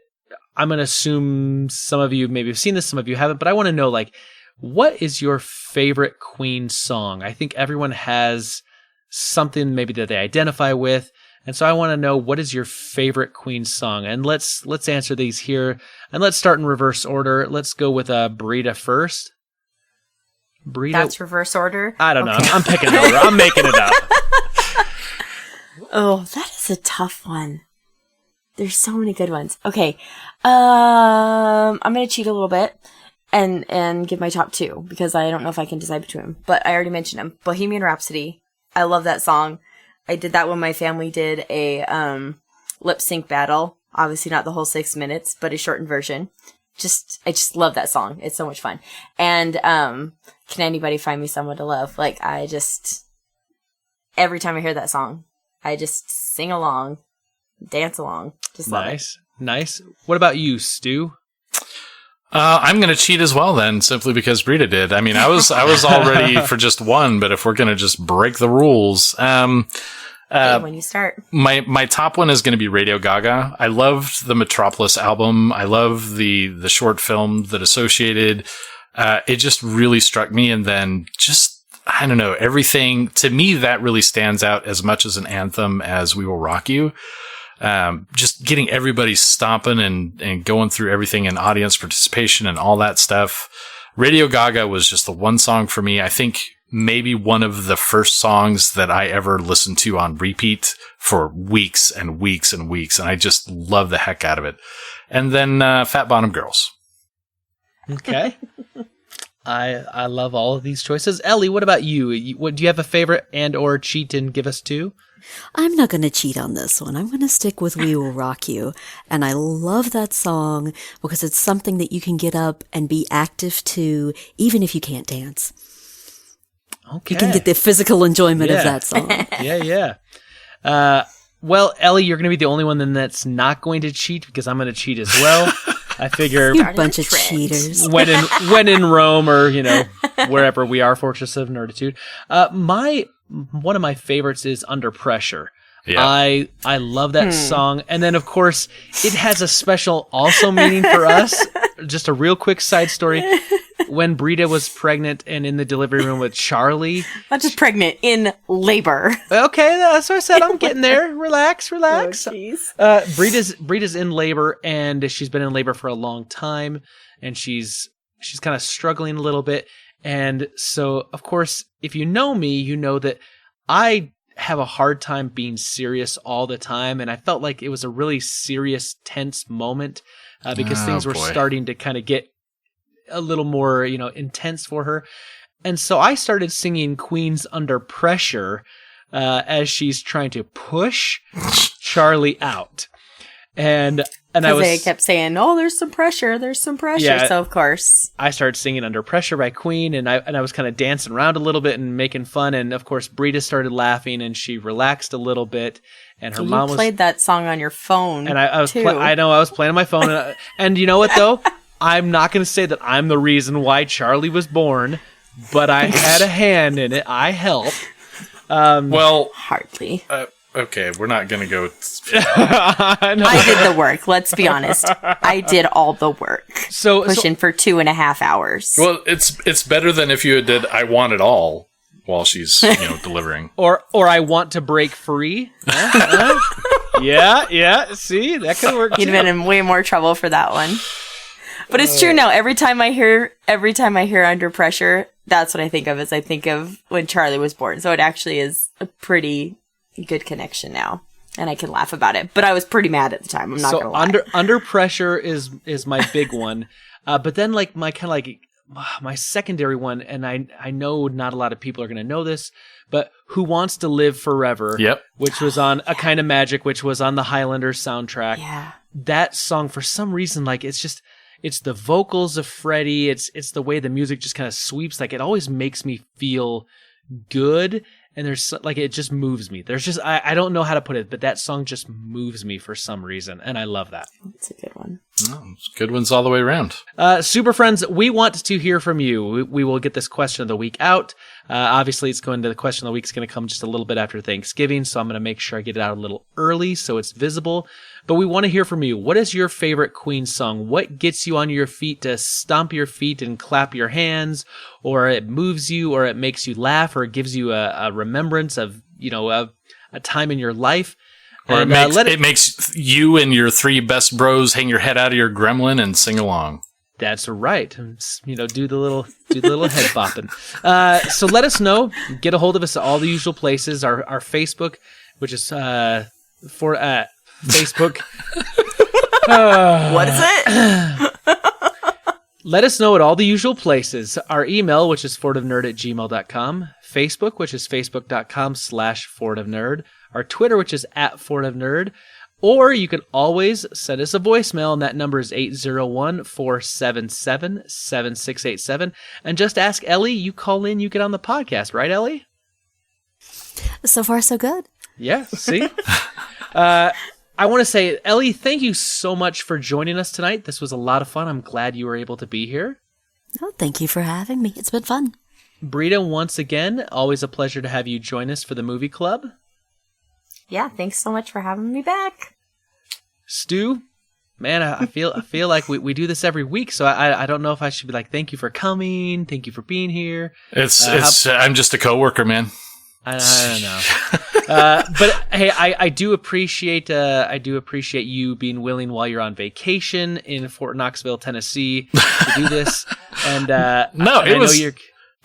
I'm going to assume some of you maybe have seen this, some of you haven't, but I want to know, what is your favorite Queen song? I think everyone has something maybe that they identify with. And so I want to know, what is your favorite Queen song? And let's answer these here. And let's start in reverse order. Let's go with Britta first. Britta. That's reverse order? I don't know. I'm picking it over. I'm making it up. Oh, that is a tough one. There's so many good ones. Okay. I'm going to cheat a little bit and give my top two because I don't know if I can decide between them. But I already mentioned them. Bohemian Rhapsody. I love that song. I did that when my family did a lip sync battle. Obviously not the whole 6 minutes, but a shortened version. I just love that song. It's so much fun. And Can Anybody Find Me Someone to Love? Like, every time I hear that song, I just sing along, dance along. Just love it. Nice. What about you, Stu? I'm going to cheat as well then, simply because Britta did. I mean, I was all ready for just one, but if we're going to just break the rules, when you start, my top one is going to be Radio Gaga. I loved the Metropolis album. I love the short film that associated. It just really struck me, and then I don't know, everything to me that really stands out as much as an anthem as We Will Rock You. Just getting everybody stomping and going through everything and audience participation and all that stuff. Radio Gaga was just the one song for me. I think maybe one of the first songs that I ever listened to on repeat for weeks and weeks and weeks. And I just love the heck out of it. And then, Fat Bottom Girls. Okay. I love all of these choices. Elly, what about you? Do you have a favorite and or cheat and give us two? I'm not going to cheat on this one. I'm going to stick with We Will Rock You. And I love that song because it's something that you can get up and be active to, even if you can't dance. Okay. You can get the physical enjoyment of that song. Yeah. Well, Elly, you're going to be the only one then that's not going to cheat because I'm going to cheat as well. I figure You bunch of cheaters. when in Rome or, wherever we are, Fortress of Nerditude. One of my favorites is Under Pressure. Yeah. I love that song. And then, of course, it has a special also meaning for us. Just a real quick side story. When Britta was pregnant and in the delivery room with Charlie. Not just pregnant, in labor. Okay, that's what I said. I'm getting there. Relax. Oh, jeez. Britta's in labor, and she's been in labor for a long time, and she's kind of struggling a little bit. And so, of course, if you know me, you know that I have a hard time being serious all the time. And I felt like it was a really serious, tense moment because things were starting to kind of get a little more, intense for her. And so I started singing Queen's Under Pressure as she's trying to push Charlie out. And they kept saying, "Oh, there's some pressure. Yeah, so of course I started singing Under Pressure by Queen, and I was kind of dancing around a little bit and making fun. And of course, Britta started laughing, and she relaxed a little bit. And her mom played that song on your phone, and I was too. I know I was playing on my phone, and you know what though, I'm not going to say that I'm the reason why Charlie was born, but I had a hand in it. I helped. Well, hardly. Okay, we're not going to go. I did the work. Let's be honest. I did all the work. Pushing for 2.5 hours. Well, it's better than if you did I Want It All while she's delivering. Or I Want to Break Free. Yeah. See, that could work. You'd have been in way more trouble for that one. But it's true now. Every time I hear Under Pressure, that's what I think of. Is I think of when Charlie was born. So it actually is a pretty good connection now, and I can laugh about it. But I was pretty mad at the time. I'm not gonna lie. Under Pressure is my big one, but then like my kind of like my secondary one, and I know not a lot of people are gonna know this, but Who Wants to Live Forever? Yep. Which was on A Kind of Magic, which was on the Highlanders soundtrack. Yeah. That song for some reason, like it's the vocals of Freddie. It's the way the music just kind of sweeps. Like it always makes me feel good. And there's like, it just moves me. There's just, I don't know how to put it, but that song just moves me for some reason. And I love that. It's a good one. Good ones all the way around. Super friends, we want to hear from you. We will get this question of the week out. Obviously the question of the week is going to come just a little bit after Thanksgiving. So I'm going to make sure I get it out a little early so it's visible. But we want to hear from you. What is your favorite Queen song? What gets you on your feet to stomp your feet and clap your hands? Or it moves you, or it makes you laugh, or it gives you a remembrance of, a time in your life. Or it makes you and your three best bros hang your head out of your gremlin and sing along. That's right. Do the little Do the little head bopping. So let us know. Get a hold of us at all the usual places. Our Facebook, which is Facebook. What is it? Let us know at all the usual places. Our email, which is fortofnerd@gmail.com. Facebook, which is facebook.com/fortofnerd. Our Twitter, which is @fortofnerd. Or you can always send us a voicemail, and that number is 801-477-7687. And just ask Elly. You call in, you get on the podcast. Right, Elly? So far, so good. Yeah, see? I want to say, Elly, thank you so much for joining us tonight. This was a lot of fun. I'm glad you were able to be here. Oh, thank you for having me. It's been fun. Britta, once again, always a pleasure to have you join us for the movie club. Yeah, thanks so much for having me back. Stu, man, I feel like we do this every week, so I don't know if I should be like, thank you for coming, thank you for being here. I'm just a coworker, man. I don't know. But hey, I do appreciate you being willing while you're on vacation in Fort Knoxville, Tennessee, to do this. And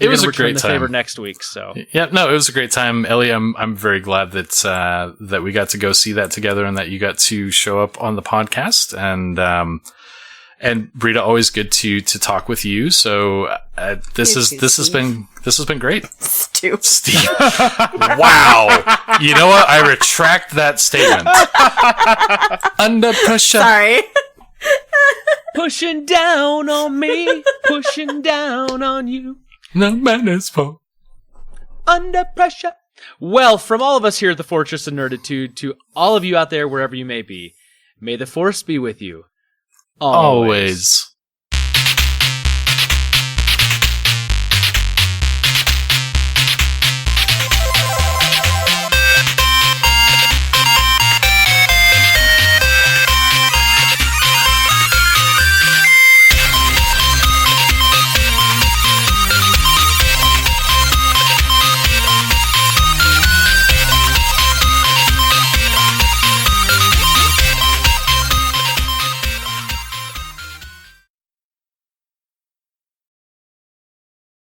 it was a great time. Favor next week, so yeah, no, it was a great time, Elly. I'm very glad that we got to go see that together, and that you got to show up on the podcast. And Britta, always good to talk with you. So this has been great. Stu. Steve. Wow. You know what? I retract that statement. Under pressure. Sorry. Pushing down on me, pushing down on you. No man is for. Under pressure. Well, from all of us here at the Fortress of Nerditude to all of you out there, wherever you may be, may the Force be with you. Always.